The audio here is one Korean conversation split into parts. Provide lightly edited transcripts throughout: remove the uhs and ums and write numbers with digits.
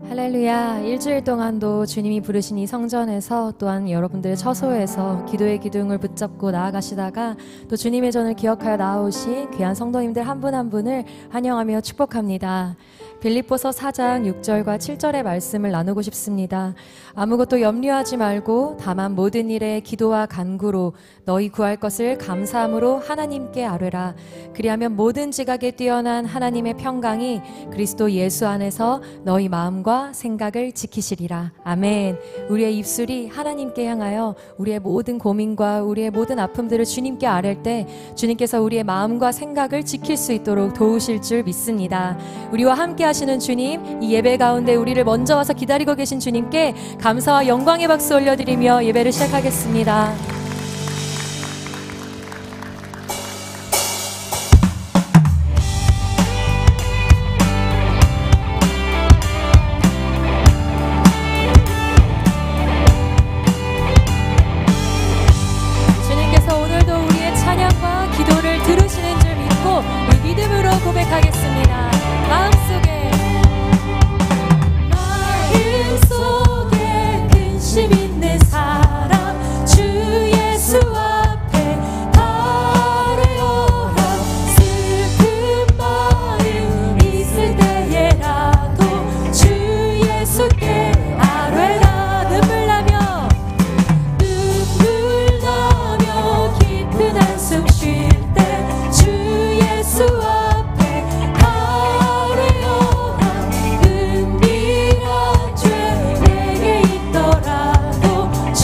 할렐루야. 일주일 동안도 주님이 부르신 이 성전에서 또한 여러분들의 처소에서 기도의 기둥을 붙잡고 나아가시다가 또 주님의 전을 기억하여 나아오신 귀한 성도님들 한 분 한 분을 환영하며 축복합니다. 빌립보서 4장 6절과 7절의 말씀을 나누고 싶습니다. 아무것도 염려하지 말고 다만 모든 일에 기도와 간구로 너희 구할 것을 감사함으로 하나님께 아뢰라. 그리하면 모든 지각에 뛰어난 하나님의 평강이 그리스도 예수 안에서 너희 마음과 생각을 지키시리라. 아멘. 우리의 입술이 하나님께 향하여 우리의 모든 고민과 우리의 모든 아픔들을 주님께 아뢰 때 주님께서 우리의 마음과 생각을 지킬 수 있도록 도우실 줄 믿습니다. 우리와 함께 하시는 주님, 이 예배 가운데 우리를 먼저 와서 기다리고 계신 주님께 감사와 영광의 박수 올려드리며 예배를 시작하겠습니다. 주님께서 오늘도 우리의 찬양과 기도를 들으시는 줄 믿고 우리 믿음으로 고백하겠습니다. 마음속에 근심 있는 사람 주 예수 앞에 아뢰어라. 슬픈 마음 있을 때에라도 주 예수께 아뢰라. 눈물 나며 깊은 한숨 쉴 때 주 예수 앞에 아뢰어라. 은밀한 죄 내게 있더라도 주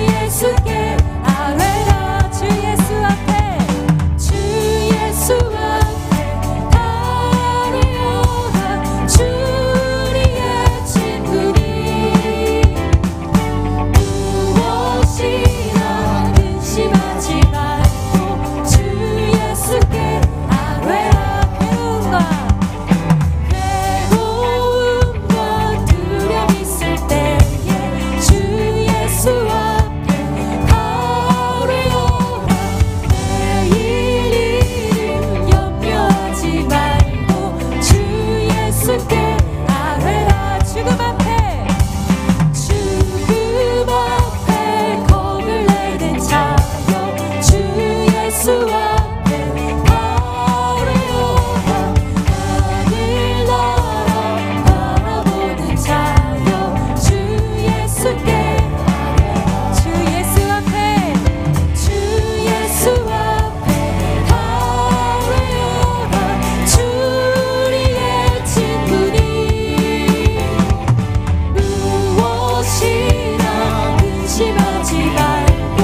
예수께 아뢰라. 주 예수 앞에 주 예수 앞에 아뢰어라. 주리의 친구니 무엇이나 근심하지 말고 주 예수께 아뢰라. 괴로움과 두려움 있을 때에 주 예수 앞에 아뢰어라. 내일 일을 염려하지 말고 주 예수께 아뢰라. 죽음 앞에 겁을 내는 자여 주 예수 앞에 아뢰어라. 하늘나라 바라보는 자여 주 예수께 아뢰라. 주 예수 앞에 아뢰어라. 주리의 친구니 무엇이나 근심하지 말고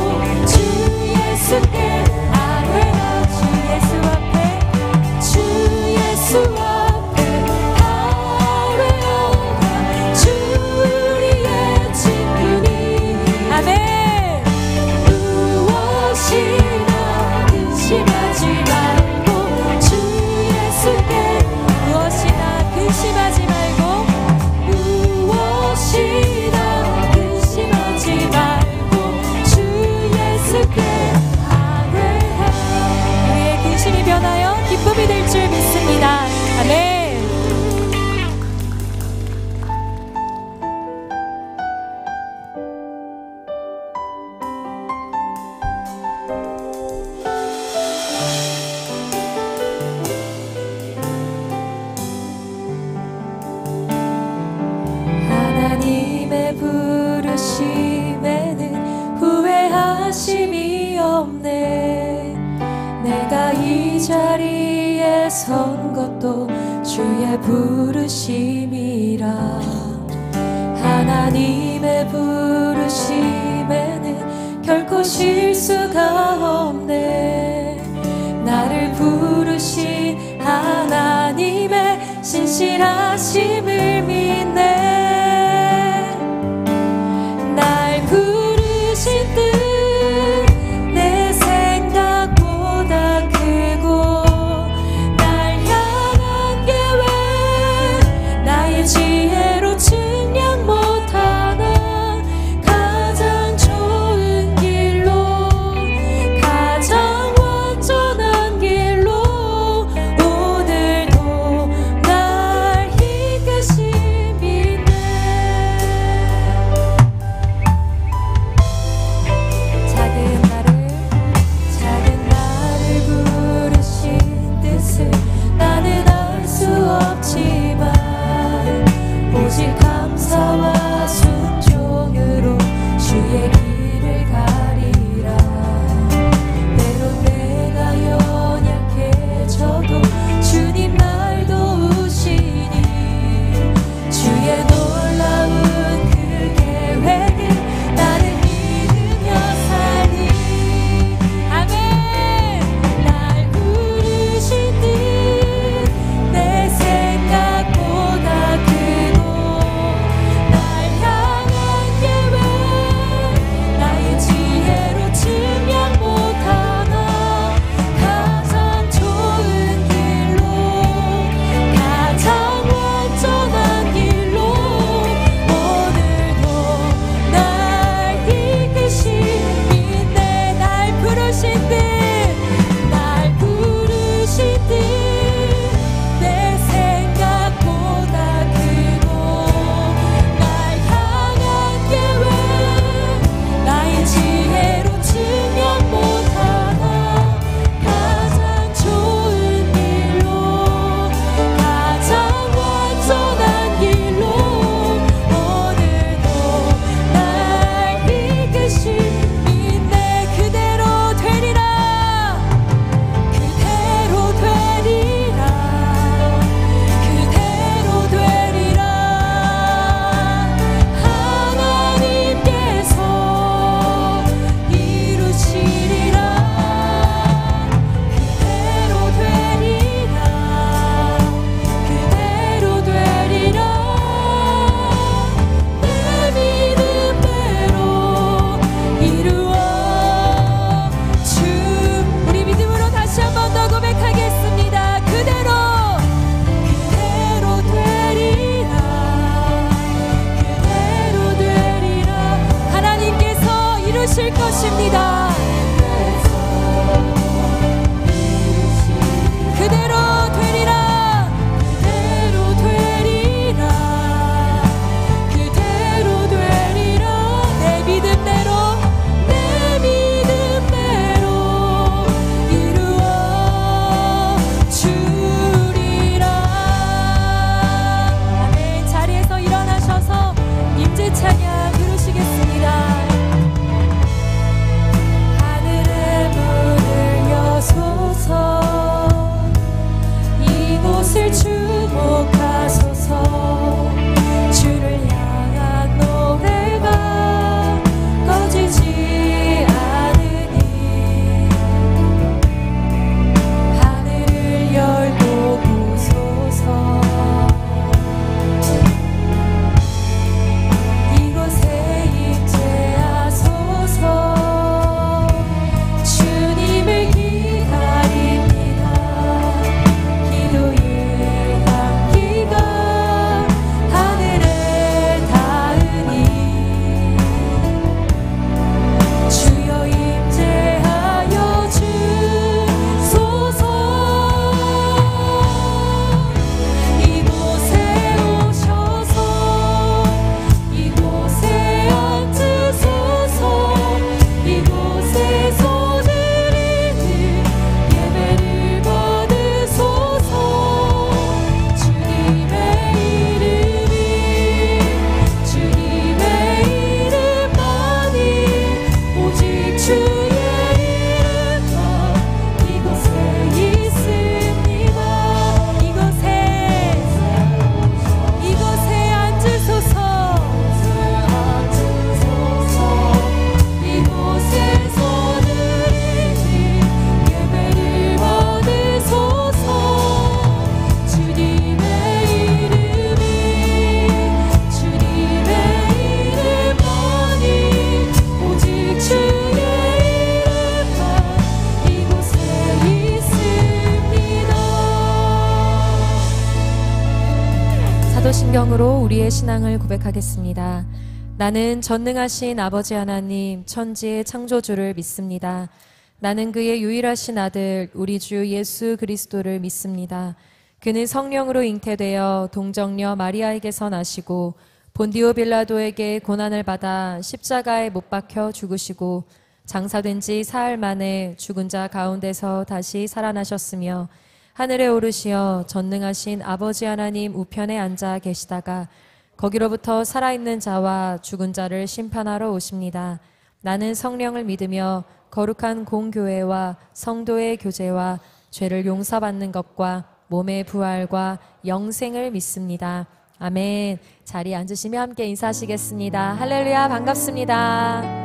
주 예수께 아뢰라. 주 예수 앞에 아뢰어라. 주리의 친구니 아멘. 무엇이나 근심하지 말고 주 예수께 무엇이나 근심하지 말고 무엇이나 근심하지 말고 주 예수께 아뢰라. 우리의 근심이 변하여 기쁨이 될 줄 믿습니다. 아멘. 하나님의 부르심에는 후회하심이 없네. 내가 이 자리에 선 것도 주의 부르심이라. 하나님의 부르심에는 결코 실수가 없네. 나를 부르신 하나님의 신실하심을 믿네. 날 부르신 뜻 내 생각보다 크고 날 향한 계획 나의 지혜로 측량 못하는 가장 좋은 길로 가장 완전한 길로 오늘도 날 성경으로 우리의 신앙을 고백하겠습니다. 나는 전능하신 아버지 하나님 천지의 창조주를 믿습니다. 나는 그의 유일하신 아들 우리 주 예수 그리스도를 믿습니다. 그는 성령으로 잉태되어 동정녀 마리아에게서 나시고 본디오 빌라도에게 고난을 받아 십자가에 못 박혀 죽으시고 장사된 지 사흘 만에 죽은 자 가운데서 다시 살아나셨으며 하늘에 오르시어 전능하신 아버지 하나님 우편에 앉아 계시다가 거기로부터 살아있는 자와 죽은 자를 심판하러 오십니다. 나는 성령을 믿으며 거룩한 공교회와 성도의 교제와 죄를 용서받는 것과 몸의 부활과 영생을 믿습니다. 아멘. 자리에 앉으시며 함께 인사하시겠습니다. 할렐루야, 반갑습니다.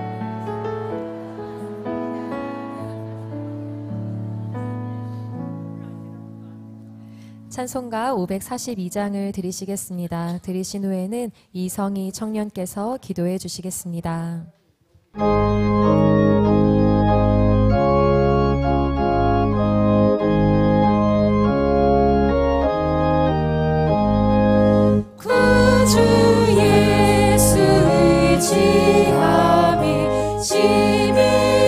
찬송가 542장을 드리시겠습니다. 드리신 후에는 이성희 청년께서 기도해 주시겠습니다. 구주 예수 의지함이 심히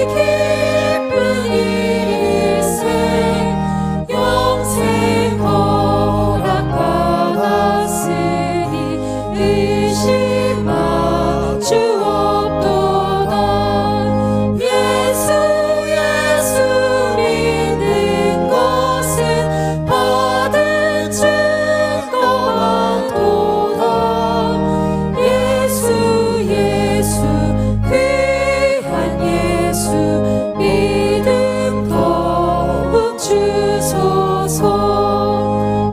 기쁜 일세 영생 허락받았으니 의심 마 주 없도다. 예수 믿는 것은 받은 증거 많도다. 예수 귀한 예수 믿음 더욱 주소서.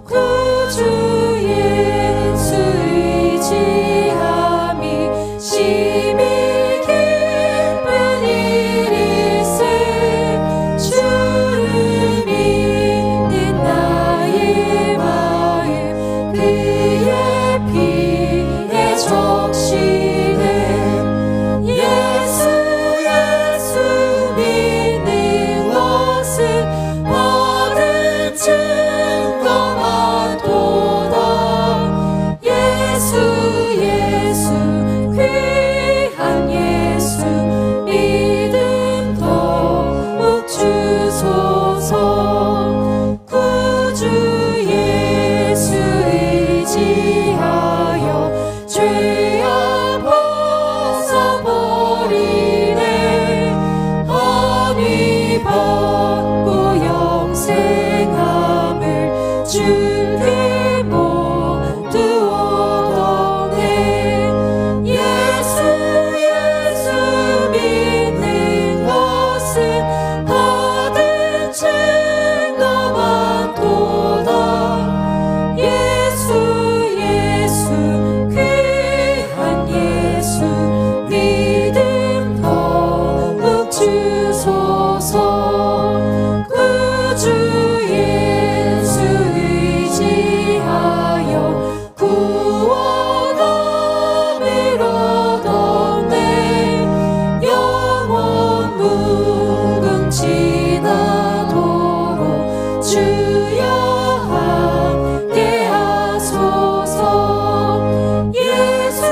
구주 예수 의지함이 심히 기쁜 일일세 주를 믿는 나의 마음 그의 피에 적시네. 예수 믿는 것은 받은 증거 많도다. 예수 귀한 예수 믿음 더욱 주소서. 구주 예수 의지하여 죄악 벗어버리네. 안위 받고 영생함을 주께 모두 얻어내. 예수 믿는 것은 받은 증거 많도다. 예수 귀한 예수 믿음 더욱 주소서. 구주 예수 의지하여 구원함을 얻었네. 영원 무궁지나도록 주여 함께 하소서. 예수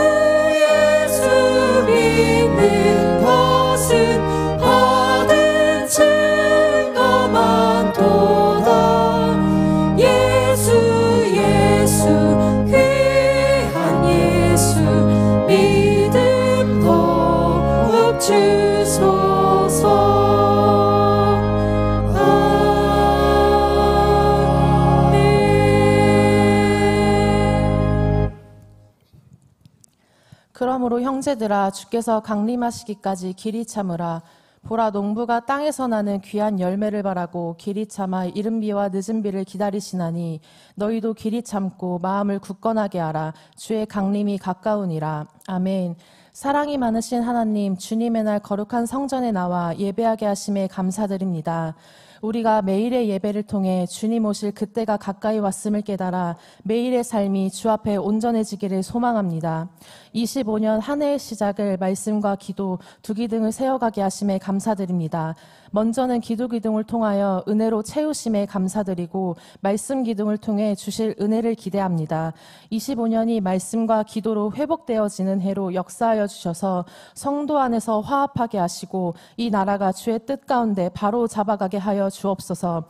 믿는 것은 받은 증거 많도다. 예수 귀한 예수 믿음 더욱 주소서. 아멘. 그러므로 형제들아 주께서 강림하시기까지 길이 참으라. 보라 농부가 땅에서 나는 귀한 열매를 바라고 길이 참아 이른 비와 늦은 비를 기다리시나니 너희도 길이 참고 마음을 굳건하게 하라. 주의 강림이 가까우니라. 아멘. 사랑이 많으신 하나님, 주님의 날 거룩한 성전에 나와 예배하게 하심에 감사드립니다. 우리가 매일의 예배를 통해 주님 오실 그때가 가까이 왔음을 깨달아 매일의 삶이 주 앞에 온전해지기를 소망합니다. 25년 한 해의 시작을 말씀과 기도, 두기 등을 세워가게 하심에 감사드립니다. 먼저는 기도 기둥을 통하여 은혜로 채우심에 감사드리고 말씀 기둥을 통해 주실 은혜를 기대합니다. 25년이 말씀과 기도로 회복되어지는 해로 역사하여 주셔서 성도 안에서 화합하게 하시고 이 나라가 주의 뜻 가운데 바로 잡아가게 하여 주옵소서.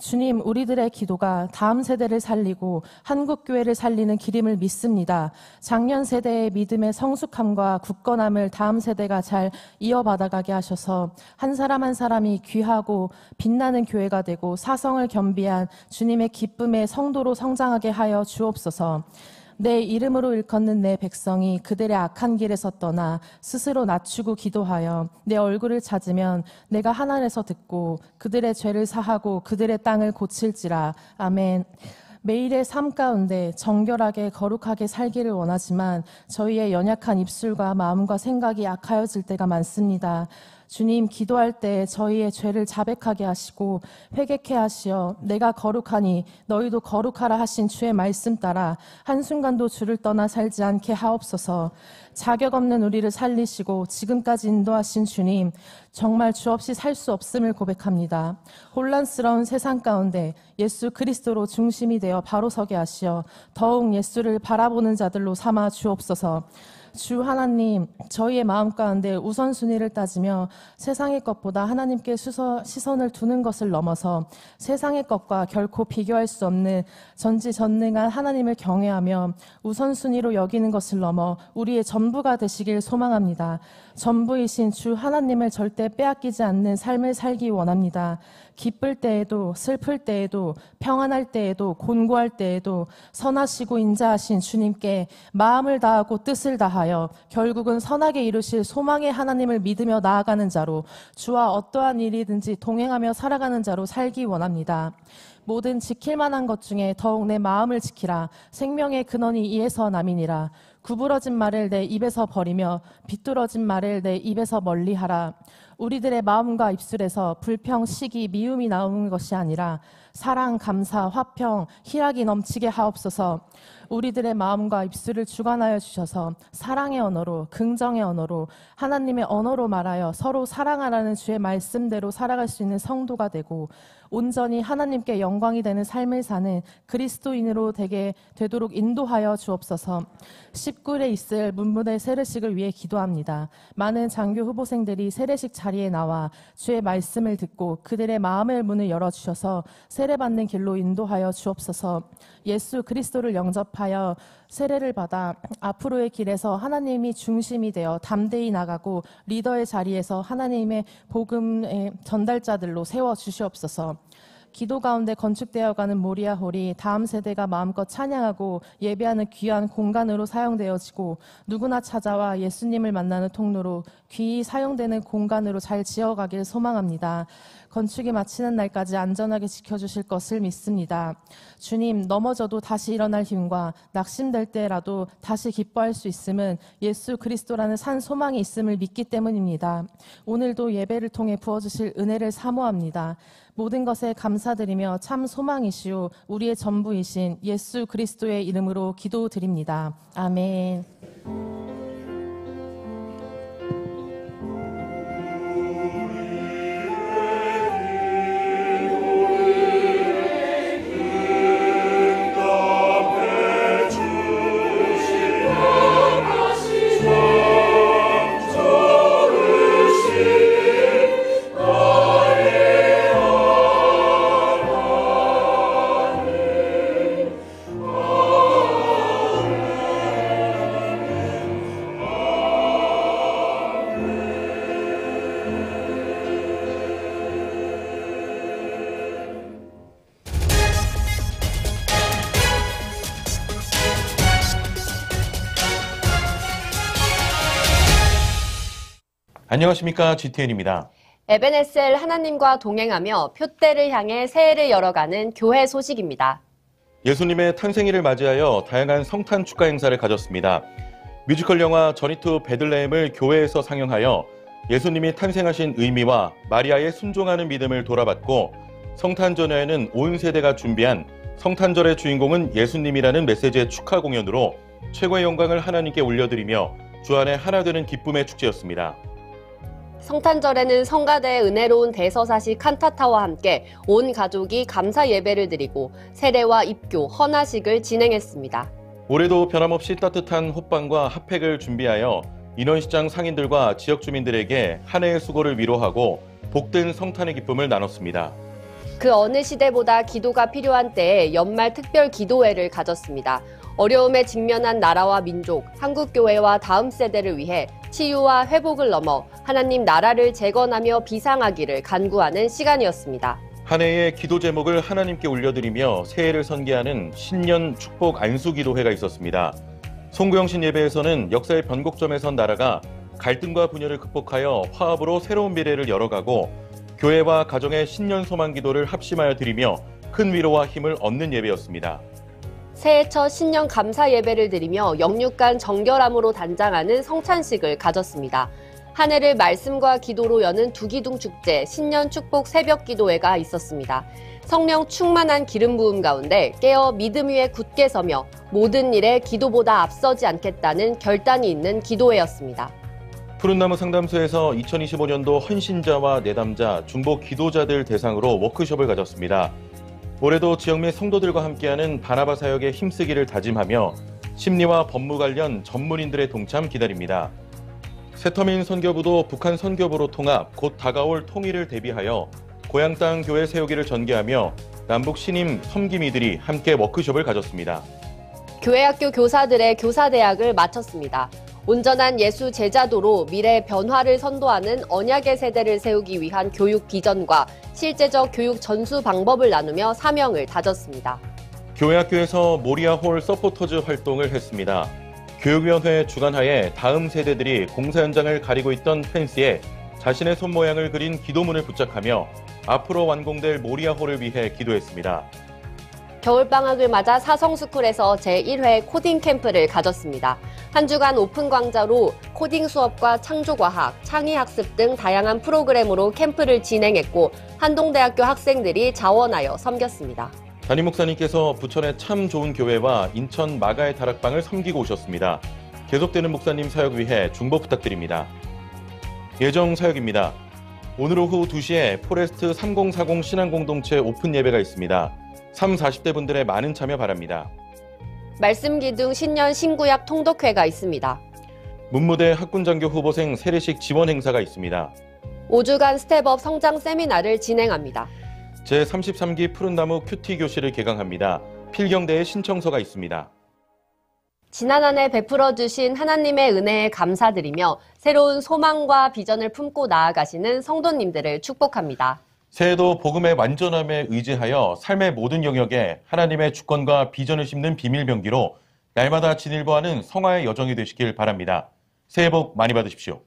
주님, 우리들의 기도가 다음 세대를 살리고 한국교회를 살리는 길임을 믿습니다. 작년 세대의 믿음의 성숙함과 굳건함을 다음 세대가 잘 이어받아가게 하셔서 한 사람 한 사람이 귀하고 빛나는 교회가 되고 사성을 겸비한 주님의 기쁨의 성도로 성장하게 하여 주옵소서. 내 이름으로 일컫는 내 백성이 그들의 악한 길에서 떠나 스스로 낮추고 기도하여 내 얼굴을 찾으면 내가 하늘에서 듣고 그들의 죄를 사하고 그들의 땅을 고칠지라. 아멘. 매일의 삶 가운데 정결하게 거룩하게 살기를 원하지만 저희의 연약한 입술과 마음과 생각이 약하여질 때가 많습니다. 주님, 기도할 때 저희의 죄를 자백하게 하시고 회개케 하시어 내가 거룩하니 너희도 거룩하라 하신 주의 말씀 따라 한순간도 주를 떠나 살지 않게 하옵소서. 자격 없는 우리를 살리시고 지금까지 인도하신 주님, 정말 주 없이 살 수 없음을 고백합니다. 혼란스러운 세상 가운데 예수 그리스도로 중심이 되어 바로 서게 하시어 더욱 예수를 바라보는 자들로 삼아 주옵소서. 주 하나님, 저희의 마음 가운데 우선순위를 따지며 세상의 것보다 하나님께 시선을 두는 것을 넘어서 세상의 것과 결코 비교할 수 없는 전지전능한 하나님을 경외하며 우선순위로 여기는 것을 넘어 우리의 전부가 되시길 소망합니다. 전부이신 주 하나님을 절대 빼앗기지 않는 삶을 살기 원합니다. 기쁠 때에도 슬플 때에도 평안할 때에도 곤고할 때에도 선하시고 인자하신 주님께 마음을 다하고 뜻을 다하여 결국은 선하게 이루실 소망의 하나님을 믿으며 나아가는 자로 주와 어떠한 일이든지 동행하며 살아가는 자로 살기 원합니다. 모든 지킬 만한 것 중에 더욱 내 마음을 지키라. 생명의 근원이 이에서 남이니라. 구부러진 말을 내 입에서 버리며 비뚤어진 말을 내 입에서 멀리하라. 우리들의 마음과 입술에서 불평, 시기, 미움이 나오는 것이 아니라 사랑, 감사, 화평, 희락이 넘치게 하옵소서. 우리들의 마음과 입술을 주관하여 주셔서 사랑의 언어로, 긍정의 언어로, 하나님의 언어로 말하여 서로 사랑하라는 주의 말씀대로 살아갈 수 있는 성도가 되고 온전히 하나님께 영광이 되는 삶을 사는 그리스도인으로 되도록 인도하여 주옵소서. 19일에 있을 문무대 세례식을 위해 기도합니다. 많은 장교 후보생들이 세례식 자리에 나와 주의 말씀을 듣고 그들의 마음의 문을 열어주셔서 세례받는 길로 인도하여 주옵소서. 예수 그리스도를 영접하여 세례를 받아 앞으로의 길에서 하나님이 중심이 되어 담대히 나가고 리더의 자리에서 하나님의 복음의 전달자들로 세워주시옵소서. 기도 가운데 건축되어가는 모리아홀이 다음 세대가 마음껏 찬양하고 예배하는 귀한 공간으로 사용되어지고 누구나 찾아와 예수님을 만나는 통로로 귀히 사용되는 공간으로 잘 지어가길 소망합니다. 건축이 마치는 날까지 안전하게 지켜주실 것을 믿습니다. 주님, 넘어져도 다시 일어날 힘과 낙심될 때라도 다시 기뻐할 수 있음은 예수 그리스도라는 산 소망이 있음을 믿기 때문입니다. 오늘도 예배를 통해 부어주실 은혜를 사모합니다. 모든 것에 감사드리며 참 소망이시오 우리의 전부이신 예수 그리스도의 이름으로 기도드립니다. 아멘. 안녕하십니까, GTN입니다. 에베네셀 하나님과 동행하며 표대를 향해 새해를 열어가는 교회 소식입니다. 예수님의 탄생일을 맞이하여 다양한 성탄 축하 행사를 가졌습니다. 뮤지컬 영화 저니 투 베들레헴을 교회에서 상영하여 예수님이 탄생하신 의미와 마리아의 순종하는 믿음을 돌아봤고 성탄 전야에는 온 세대가 준비한 성탄절의 주인공은 예수님이라는 메시지의 축하 공연으로 최고의 영광을 하나님께 올려드리며 주 안에 하나 되는 기쁨의 축제였습니다. 성탄절에는 성가대의 은혜로운 대서사시 칸타타와 함께 온 가족이 감사 예배를 드리고 세례와 입교, 헌화식을 진행했습니다. 올해도 변함없이 따뜻한 호빵과 핫팩을 준비하여 인원시장 상인들과 지역 주민들에게 한 해의 수고를 위로하고 복된 성탄의 기쁨을 나눴습니다. 그 어느 시대보다 기도가 필요한 때에 연말 특별 기도회를 가졌습니다. 어려움에 직면한 나라와 민족, 한국교회와 다음 세대를 위해 치유와 회복을 넘어 하나님 나라를 재건하며 비상하기를 간구하는 시간이었습니다. 한 해의 기도 제목을 하나님께 올려드리며 새해를 선기하는 신년 축복 안수기도회가 있었습니다. 송구영신 예배에서는 역사의 변곡점에 선 나라가 갈등과 분열을 극복하여 화합으로 새로운 미래를 열어가고 교회와 가정의 신년 소망 기도를 합심하여 드리며 큰 위로와 힘을 얻는 예배였습니다. 새해 첫 신년 감사 예배를 드리며 영육간 정결함으로 단장하는 성찬식을 가졌습니다. 한 해를 말씀과 기도로 여는 두기둥 축제 신년 축복 새벽 기도회가 있었습니다. 성령 충만한 기름 부음 가운데 깨어 믿음 위에 굳게 서며 모든 일에 기도보다 앞서지 않겠다는 결단이 있는 기도회였습니다. 푸른나무 상담소에서 2025년도 헌신자와 내담자, 중보 기도자들 대상으로 워크숍을 가졌습니다. 올해도 지역 및 성도들과 함께하는 바나바 사역에 힘쓰기를 다짐하며 심리와 법무 관련 전문인들의 동참 기다립니다. 새터민 선교부도 북한 선교부로 통합, 곧 다가올 통일을 대비하여 고향 땅 교회 세우기를 전개하며 남북 신임 섬김이들이 함께 워크숍을 가졌습니다. 교회학교 교사들의 교사대학을 마쳤습니다. 온전한 예수 제자도로 미래 변화를 선도하는 언약의 세대를 세우기 위한 교육 비전과 실제적 교육 전수 방법을 나누며 사명을 다졌습니다. 교회학교에서 모리아홀 서포터즈 활동을 했습니다. 교육위원회 주관하에 다음 세대들이 공사 현장을 가리고 있던 펜스에 자신의 손모양을 그린 기도문을 부착하며 앞으로 완공될 모리아홀을 위해 기도했습니다. 겨울방학을 맞아 사성스쿨에서 제1회 코딩 캠프를 가졌습니다. 한 주간 오픈 강좌로 코딩 수업과 창조과학, 창의학습 등 다양한 프로그램으로 캠프를 진행했고 한동대학교 학생들이 자원하여 섬겼습니다. 담임 목사님께서 부천의 참 좋은 교회와 인천 마가의 다락방을 섬기고 오셨습니다. 계속되는 목사님 사역 위해 중보 부탁드립니다. 예정 사역입니다. 오늘 오후 2시에 포레스트 3040 신앙공동체 오픈 예배가 있습니다. 30, 40대 분들의 많은 참여 바랍니다. 말씀 기둥 신년 신구약 통독회가 있습니다. 문무대 학군장교 후보생 세례식 지원 행사가 있습니다. 5주간 스텝업 성장 세미나를 진행합니다. 제33기 푸른나무 큐티 교실을 개강합니다. 필경대에 신청서가 있습니다. 지난 한 해 베풀어 주신 하나님의 은혜에 감사드리며 새로운 소망과 비전을 품고 나아가시는 성도님들을 축복합니다. 새해도 복음의 완전함에 의지하여 삶의 모든 영역에 하나님의 주권과 비전을 심는 비밀병기로 날마다 진일보하는 성화의 여정이 되시길 바랍니다. 새해 복 많이 받으십시오.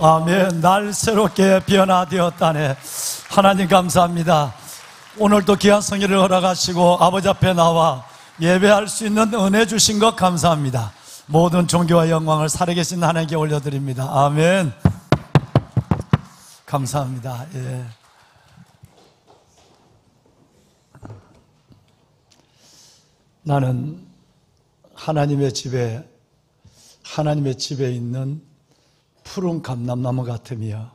아멘. 날 새롭게 변화되었다네. 하나님 감사합니다. 오늘도 귀한 성회를 허락하시고 아버지 앞에 나와 예배할 수 있는 은혜 주신 것 감사합니다. 모든 존귀와 영광을 살아계신 하나님께 올려드립니다. 아멘. 감사합니다. 예. 나는 하나님의 집에 있는 푸른 감람나무 같으며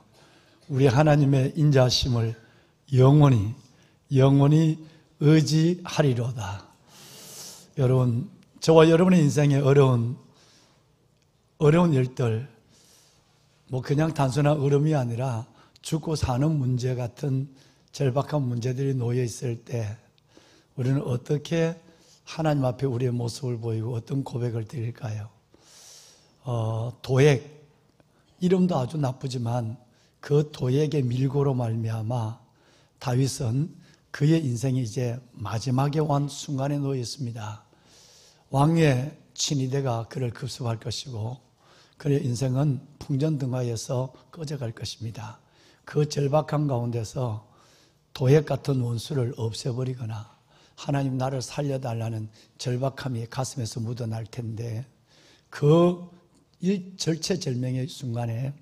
우리 하나님의 인자심을 영원히 의지하리로다. 여러분, 저와 여러분의 인생에 어려운 일들, 뭐 그냥 단순한 어려움이 아니라 죽고 사는 문제 같은 절박한 문제들이 놓여 있을 때 우리는 어떻게 하나님 앞에 우리의 모습을 보이고 어떤 고백을 드릴까요? 도액, 이름도 아주 나쁘지만 그 도액의 밀고로 말미암아 다윗은 그의 인생이 이제 마지막에 온 순간에 놓여 있습니다. 왕의 친위대가 그를 급습할 것이고 그의 인생은 풍전등화에서 꺼져갈 것입니다. 그 절박한 가운데서 도액 같은 원수를 없애버리거나 하나님 나를 살려달라는 절박함이 가슴에서 묻어날 텐데 이 절체절명의 순간에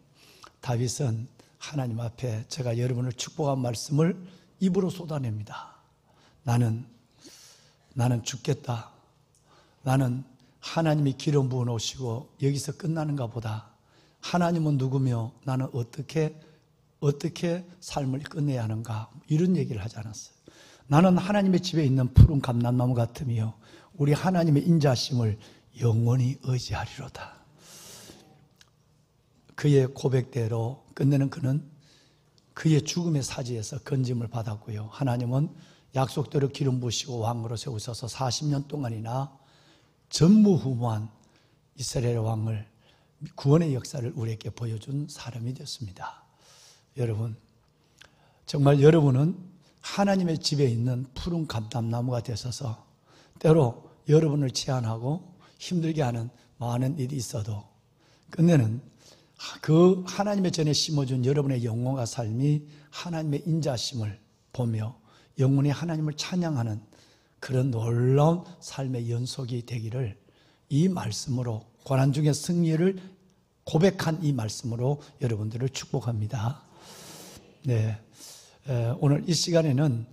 다윗은 하나님 앞에 제가 여러분을 축복한 말씀을 입으로 쏟아냅니다. 나는 죽겠다. 나는 하나님이 기름 부어 놓으시고 여기서 끝나는가 보다. 하나님은 누구며 나는 어떻게 삶을 끝내야 하는가, 이런 얘기를 하지 않았어요. 나는 하나님의 집에 있는 푸른 감람나무 같으며 우리 하나님의 인자심을 영원히 의지하리로다. 그의 고백대로 끝내는 그는 그의 죽음의 사지에서 건짐을 받았고요. 하나님은 약속대로 기름 부으시고 왕으로 세우셔서 40년 동안이나 전무후무한 이스라엘 왕을 구원의 역사를 우리에게 보여준 사람이 됐습니다. 여러분, 정말 여러분은 하나님의 집에 있는 푸른 감람나무가 되셔서 때로 여러분을 제한하고 힘들게 하는 많은 일이 있어도 끝내는 그 하나님의 전에 심어준 여러분의 영혼과 삶이 하나님의 인자심을 보며 영원히 하나님을 찬양하는 그런 놀라운 삶의 연속이 되기를 이 말씀으로, 고난 중의 승리를 고백한 이 말씀으로 여러분들을 축복합니다. 네, 오늘 이 시간에는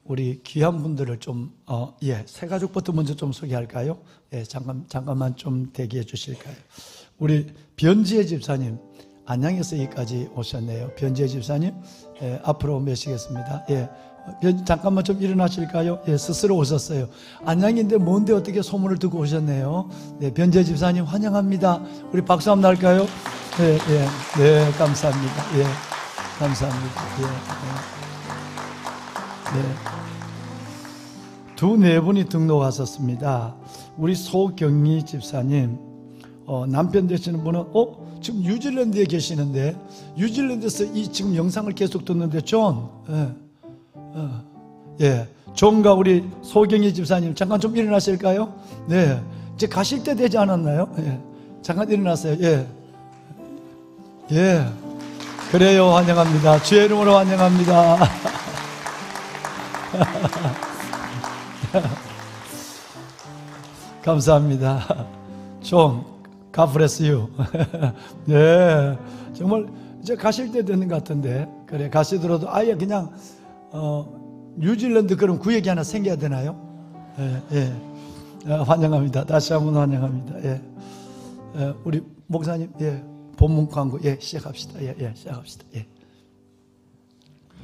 우리 귀한 분들을 새 가족부터 먼저 좀 소개할까요? 잠깐만 좀 대기해 주실까요? 우리 변지혜 집사님, 안양에서 여기까지 오셨네요. 변지혜 집사님, 앞으로 모시겠습니다. 잠깐만 좀 일어나실까요? 스스로 오셨어요. 안양인데 뭔데 어떻게 소문을 듣고 오셨네요. 변지혜 집사님 환영합니다. 우리 박수 한번 날까요? 네, 감사합니다. 감사합니다. 네 분이 등록하셨습니다. 우리 소경희 집사님, 남편 되시는 분은 지금 뉴질랜드에 계시는데, 뉴질랜드에서 지금 영상을 계속 듣는데 존과 우리 소경희 집사님 잠깐 좀 일어나실까요? 네, 이제 가실 때 되지 않았나요? 잠깐 일어나세요. 그래요, 환영합니다. 주의 이름으로 환영합니다. 감사합니다. 존, God bless you. 네, 정말 이제 가실 때 되는 것 같은데, 그래, 가시더라도 아예 그냥 뉴질랜드 그럼 구역이 하나 생겨야 되나요? 환영합니다. 다시 한번 환영합니다. 우리 목사님, 본문 광고 시작합시다. 시작합시다.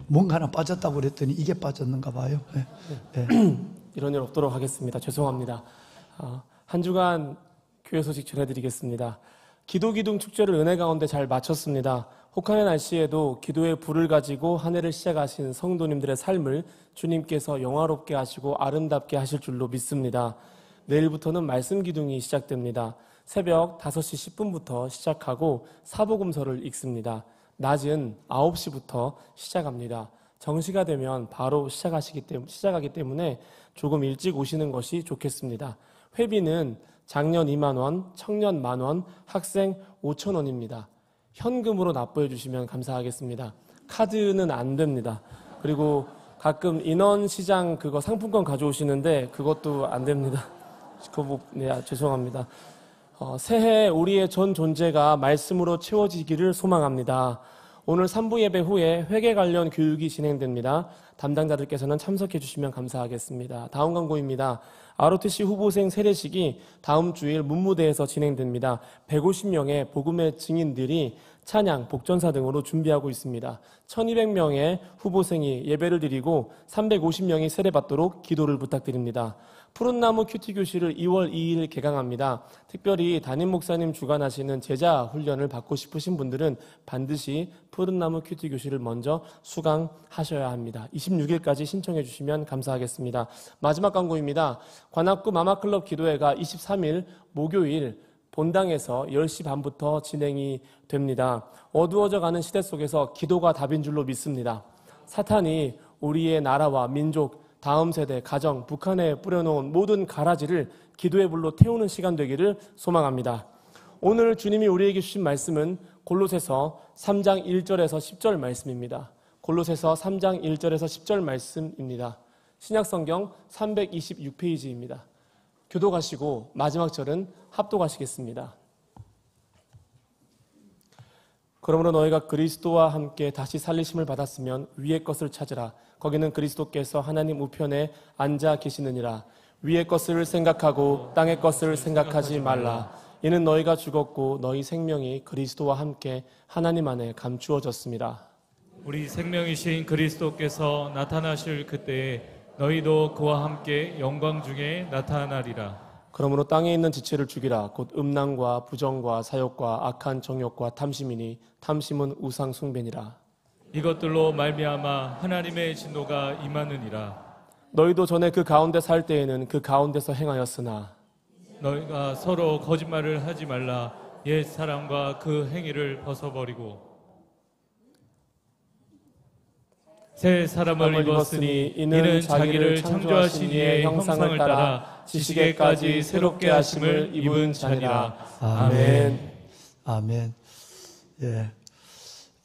뭔가 하나 빠졌다고 그랬더니 이게 빠졌는가 봐요. 이런 일 없도록 하겠습니다. 죄송합니다. 한 주간 교회 소식 전해드리겠습니다. 기도기둥 축제를 은혜 가운데 잘 마쳤습니다. 혹한의 날씨에도 기도의 불을 가지고 한 해를 시작하신 성도님들의 삶을 주님께서 영화롭게 하시고 아름답게 하실 줄로 믿습니다. 내일부터는 말씀 기둥이 시작됩니다. 새벽 5시 10분부터 시작하고 사복음서를 읽습니다. 낮은 9시부터 시작합니다. 정시가 되면 바로 시작하기 때문에 조금 일찍 오시는 것이 좋겠습니다. 회비는 장년 2만 원, 청년 1만 원, 학생 5천 원입니다. 현금으로 납부해 주시면 감사하겠습니다. 카드는 안 됩니다. 그리고 가끔 인원시장 그거 상품권 가져오시는데 그것도 안 됩니다. 죄송합니다. 새해 우리의 전 존재가 말씀으로 채워지기를 소망합니다. 오늘 3부 예배 후에 회개 관련 교육이 진행됩니다. 담당자들께서는 참석해 주시면 감사하겠습니다. 다음 광고입니다. ROTC 후보생 세례식이 다음 주일 문무대에서 진행됩니다. 150명의 복음의 증인들이 찬양, 복전사 등으로 준비하고 있습니다. 1200명의 후보생이 예배를 드리고 350명이 세례받도록 기도를 부탁드립니다. 푸른나무 큐티 교실을 2월 2일 개강합니다. 특별히 담임 목사님 주관하시는 제자 훈련을 받고 싶으신 분들은 반드시 푸른나무 큐티 교실을 먼저 수강하셔야 합니다. 26일까지 신청해 주시면 감사하겠습니다. 마지막 광고입니다. 관악구 마마클럽 기도회가 23일 목요일 본당에서 10시 반부터 진행이 됩니다. 어두워져 가는 시대 속에서 기도가 답인 줄로 믿습니다. 사탄이 우리의 나라와 민족, 다음 세대, 가정, 북한에 뿌려놓은 모든 가라지를 기도의 불로 태우는 시간 되기를 소망합니다. 오늘 주님이 우리에게 주신 말씀은 골로새서 3장 1절에서 10절 말씀입니다. 골로새서 3장 1절에서 10절 말씀입니다. 신약성경 326페이지입니다. 교도가시고 마지막 절은 합독하시겠습니다. 그러므로 너희가 그리스도와 함께 다시 살리심을 받았으면 위의 것을 찾으라. 거기는 그리스도께서 하나님 우편에 앉아 계시느니라. 위의 것을 생각하고 땅의 것을 생각하지 말라. 이는 너희가 죽었고 너희 생명이 그리스도와 함께 하나님 안에 감추어졌습니다. 우리 생명이신 그리스도께서 나타나실 그때에 너희도 그와 함께 영광 중에 나타나리라. 그러므로 땅에 있는 지체를 죽이라. 곧 음란과 부정과 사욕과 악한 정욕과 탐심이니 탐심은 우상 숭배니라. 이것들로 말미암아 하나님의 진노가 임하느니라. 너희도 전에 그 가운데 살 때에는 그 가운데서 행하였으나 너희가 서로 거짓말을 하지 말라. 옛 사람과 그 행위를 벗어버리고 새 사람을 입었으니 이는 자기를 창조하신 이의 형상을 따라 지식에까지 새롭게 하심을 입은 자니라. 아멘. 아멘.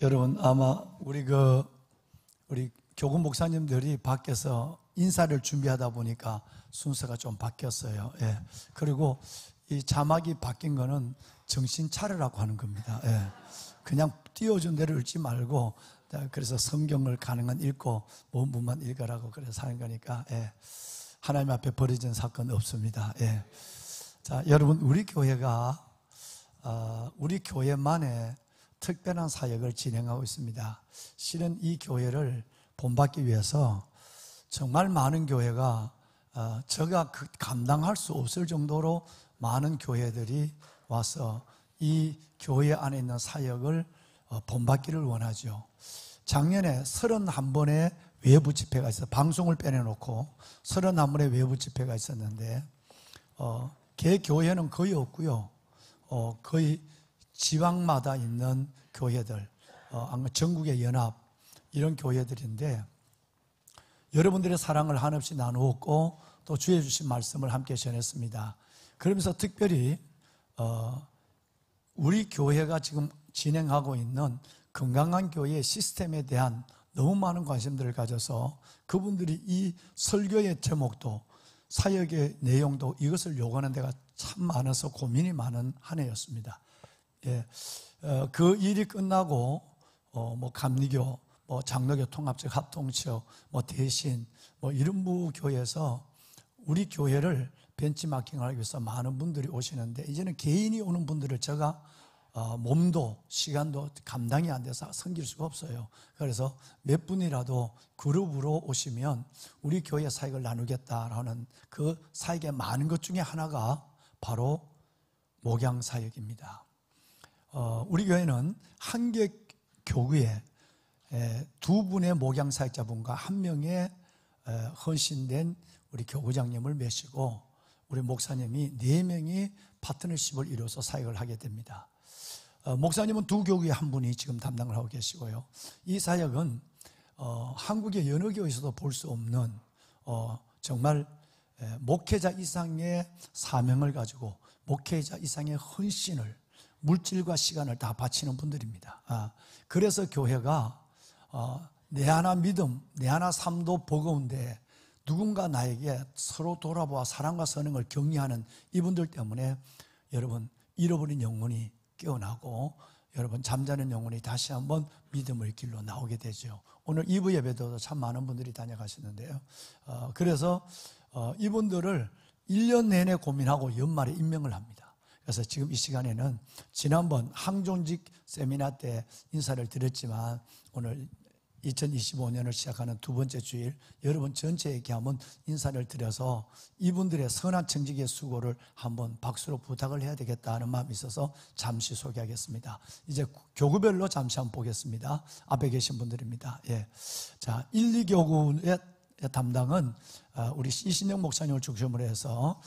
여러분 아마 우리 교구 목사님들이 밖에서 인사를 준비하다 보니까 순서가 좀 바뀌었어요. 그리고 이 자막이 바뀐 거는 정신 차리라고 하는 겁니다. 그냥 띄워준 대로 읽지 말고 그래서 성경을 가능한 읽고 본문만 읽으라고 그래서 하는 거니까 하나님 앞에 버려진 사건 없습니다. 자, 여러분 우리 교회가 우리 교회만의 특별한 사역을 진행하고 있습니다. 실은 이 교회를 본받기 위해서 정말 많은 교회가 제가 감당할 수 없을 정도로 많은 교회들이 와서 이 교회 안에 있는 사역을 본받기를 원하죠. 작년에 31번의 외부 집회가 있어서 방송을 빼내놓고 31번의 외부 집회가 있었는데 개 교회는 거의 없고요. 거의 지방마다 있는 교회들, 전국의 연합 이런 교회들인데 여러분들의 사랑을 한없이 나누었고 또 주의 주신 말씀을 함께 전했습니다. 그러면서 특별히 우리 교회가 지금 진행하고 있는 건강한 교회 시스템에 대한 너무 많은 관심들을 가져서 그분들이 이 설교의 제목도 사역의 내용도 이것을 요구하는 데가 참 많아서 고민이 많은 한 해였습니다. 그 일이 끝나고 감리교, 장로교 통합적 합동체육, 대신 이른부 교회에서 우리 교회를 벤치마킹하기 위해서 많은 분들이 오시는데 이제는 개인이 오는 분들을 제가 몸도 시간도 감당이 안 돼서 섬길 수가 없어요. 그래서 몇 분이라도 그룹으로 오시면 우리 교회 사역을 나누겠다라는 그 사역의 많은 것 중에 하나가 바로 목양 사역입니다. 우리 교회는 한 개 교구에 두 분의 목양 사역자분과 한 명의 헌신된 우리 교구장님을 메시고 우리 목사님이 4명이 파트너십을 이루어서 사역을 하게 됩니다. 목사님은 두 교구에 한 분이 지금 담당을 하고 계시고요. 이 사역은 한국의 여러 교회에서도 볼 수 없는 정말 목회자 이상의 사명을 가지고 목회자 이상의 헌신을 물질과 시간을 다 바치는 분들입니다. 그래서 교회가 내 하나 믿음, 내 하나 삶도 버거운데 누군가 나에게 서로 돌아보아 사랑과 선행을 격려하는 이분들 때문에 여러분 잃어버린 영혼이 깨어나고 여러분 잠자는 영혼이 다시 한번 믿음의 길로 나오게 되죠. 오늘 2부 예배도 참 많은 분들이 다녀가시는데요. 그래서 이분들을 1년 내내 고민하고 연말에 임명을 합니다. 그래서 지금 이 시간에는 지난번 항존직 세미나 때 인사를 드렸지만 오늘 2025년을 시작하는 두 번째 주일 여러분 전체에게 한번 인사를 드려서 이분들의 선한 청직의 수고를 한번 박수로 부탁을 해야 되겠다는 마음이 있어서 잠시 소개하겠습니다. 이제 교구별로 잠시 한번 보겠습니다. 앞에 계신 분들입니다. 자, 1, 2교구의 담당은 우리 이신영 목사님을 중심으로 해서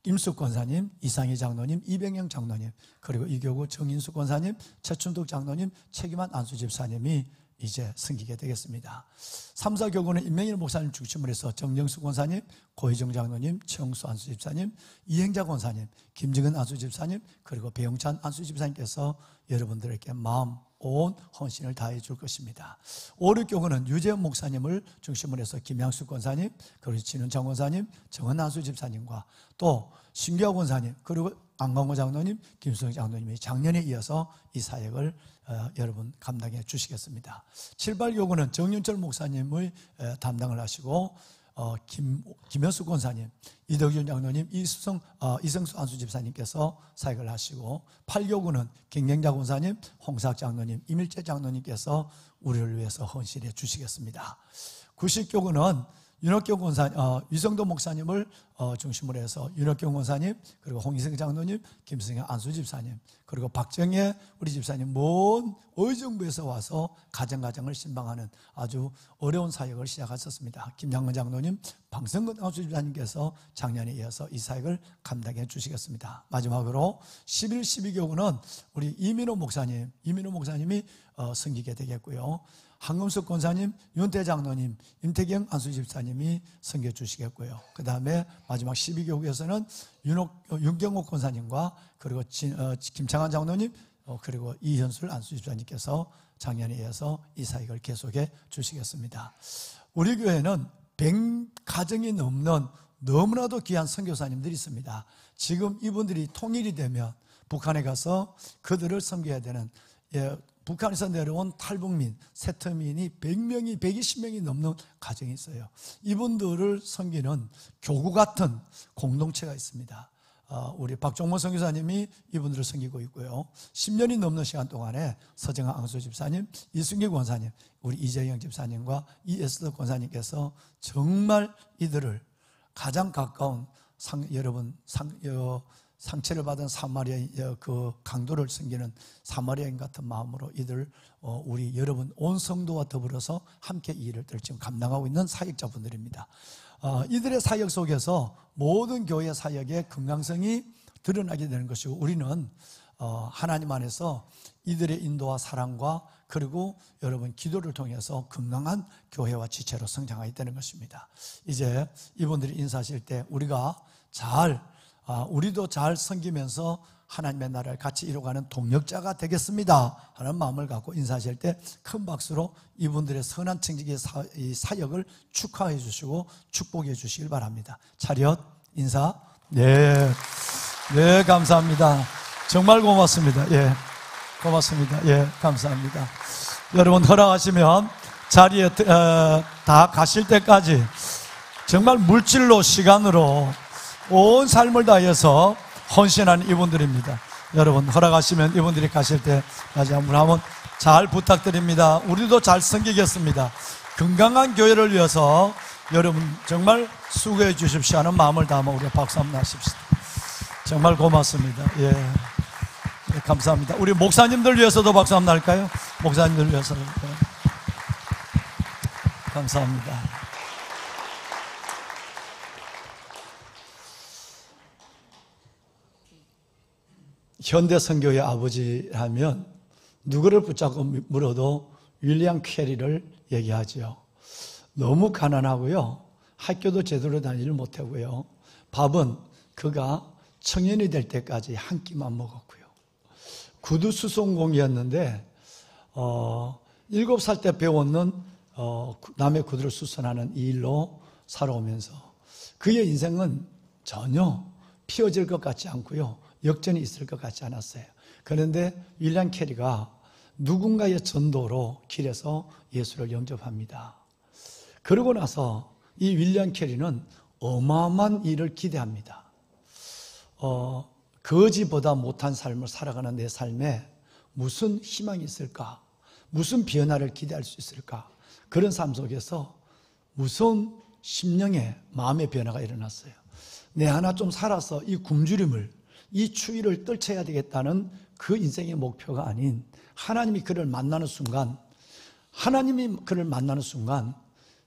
임숙 권사님, 이상희 장로님, 이병영 장로님, 그리고 이 교구 정인숙 권사님, 최춘득 장로님, 최기만 안수 집사님이 이제 섬기게 되겠습니다. 3, 4교구는 임명일 목사님 중심으로 해서 정정수 권사님, 고희정 장로님, 최영수 안수 집사님, 이행자 권사님, 김정은 안수 집사님, 그리고 배영찬 안수 집사님께서 여러분들에게 마음 온 헌신을 다해 줄 것입니다. 5, 6교구는 유재현 목사님을 중심으로 해서 김양수 권사님, 그리고 진은창 권사님, 정은 안수 집사님과 또 신규하 권사님, 그리고 안광호 장로님, 김수영 장로님이 작년에 이어서 이 사역을 여러분 감당해 주시겠습니다. 7, 8교구는 정윤철 목사님의 담당을 하시고 김현수 권사님, 이덕윤 장로님, 이성수 안수 집사님께서 사역을 하시고 8교구는 경영자 권사님, 홍사학 장로님, 이밀재 장로님께서 우리를 위해서 헌신해 주시겠습니다. 90교구는 윤옥경 권사님, 유성도 목사님을 중심으로 해서 윤옥경 권사님, 그리고 홍희성 장로님, 김승현 안수 집사님, 그리고 박정혜 우리 집사님 먼 의정부에서 와서 가정을 신방하는 아주 어려운 사역을 시작하셨습니다. 김양근 장로님, 방성근 안수 집사님께서 작년에 이어서 이 사역을 감당해 주시겠습니다. 마지막으로 11, 12교구는 우리 이민호 목사님이 섬기게 되겠고요. 황금숙 권사님, 윤태 장로님, 임태경 안수 집사님이 섬겨 주시겠고요. 그 다음에 마지막 12교구에서는 윤경옥 권사님과 그리고 김창환 장로님, 그리고 이현술 안수 집사님께서 작년에 이어서 이 사역을 계속해 주시겠습니다. 우리 교회는 100가정이 넘는 너무나도 귀한 선교사님들이 있습니다. 지금 이분들이 통일이 되면 북한에 가서 그들을 섬겨야 되는 북한에서 내려온 탈북민, 세터민이 100명이, 120명이 넘는 가정이 있어요. 이분들을 섬기는 교구 같은 공동체가 있습니다. 우리 박종모 선교사님이 이분들을 섬기고 있고요. 10년이 넘는 시간 동안에 서정아 앙수 집사님, 이승기 권사님, 우리 이재영 집사님과 이에스더 권사님께서 정말 이들을 가장 가까운 상처를 받은 사마리아인 그 강도를 섬기는 사마리아인 같은 마음으로 이들 우리 여러분 온 성도와 더불어서 함께 이 일을 지금 감당하고 있는 사역자분들입니다. 이들의 사역 속에서 모든 교회 사역의 건강성이 드러나게 되는 것이고 우리는 하나님 안에서 이들의 인도와 사랑과 그리고 여러분 기도를 통해서 건강한 교회와 지체로 성장하게 되는 것입니다. 이제 이분들이 인사하실 때 우리도 잘 섬기면서 하나님의 나라를 같이 이루어가는 동력자가 되겠습니다 하는 마음을 갖고 인사하실 때 큰 박수로 이분들의 선한 청직의 사역을 축하해 주시고 축복해 주시길 바랍니다. 차렷 인사. 네, 감사합니다. 정말 고맙습니다. 고맙습니다. 감사합니다. 여러분 허락하시면 자리에 다 가실 때까지 정말 물질로 시간으로 온 삶을 다해서 헌신한 이분들입니다. 여러분 허락하시면 이분들이 가실 때 마지막 한 분 한번 잘 부탁드립니다. 우리도 잘 섬기겠습니다. 건강한 교회를 위해서 여러분 정말 수고해 주십시오 하는 마음을 담아 우리가 박수 한번 하십시다. 정말 고맙습니다. 예. 네, 감사합니다. 우리 목사님들 위해서도 박수 한번 할까요? 목사님들 위해서. 네. 감사합니다. 현대 선교의 아버지 하면 누구를 붙잡고 물어도 윌리엄 캐리를 얘기하죠. 너무 가난하고요. 학교도 제대로 다니지 못하고요. 밥은 그가 청년이 될 때까지 한 끼만 먹었고요. 구두 수송공이었는데 7살 때 배웠는 남의 구두를 수선하는 이 일로 살아오면서 그의 인생은 전혀 피어질 것 같지 않고요. 역전이 있을 것 같지 않았어요. 그런데 윌리엄 캐리가 누군가의 전도로 길에서 예수를 영접합니다. 그러고 나서 이 윌리엄 캐리는 어마어마한 일을 기대합니다. 거지보다 못한 삶을 살아가는 내 삶에 무슨 희망이 있을까? 무슨 변화를 기대할 수 있을까? 그런 삶 속에서 무서운 심령의 마음의 변화가 일어났어요. 내 하나 좀 살아서 이 굶주림을, 이 추위를 떨쳐야 되겠다는 그 인생의 목표가 아닌 하나님이 그를 만나는 순간,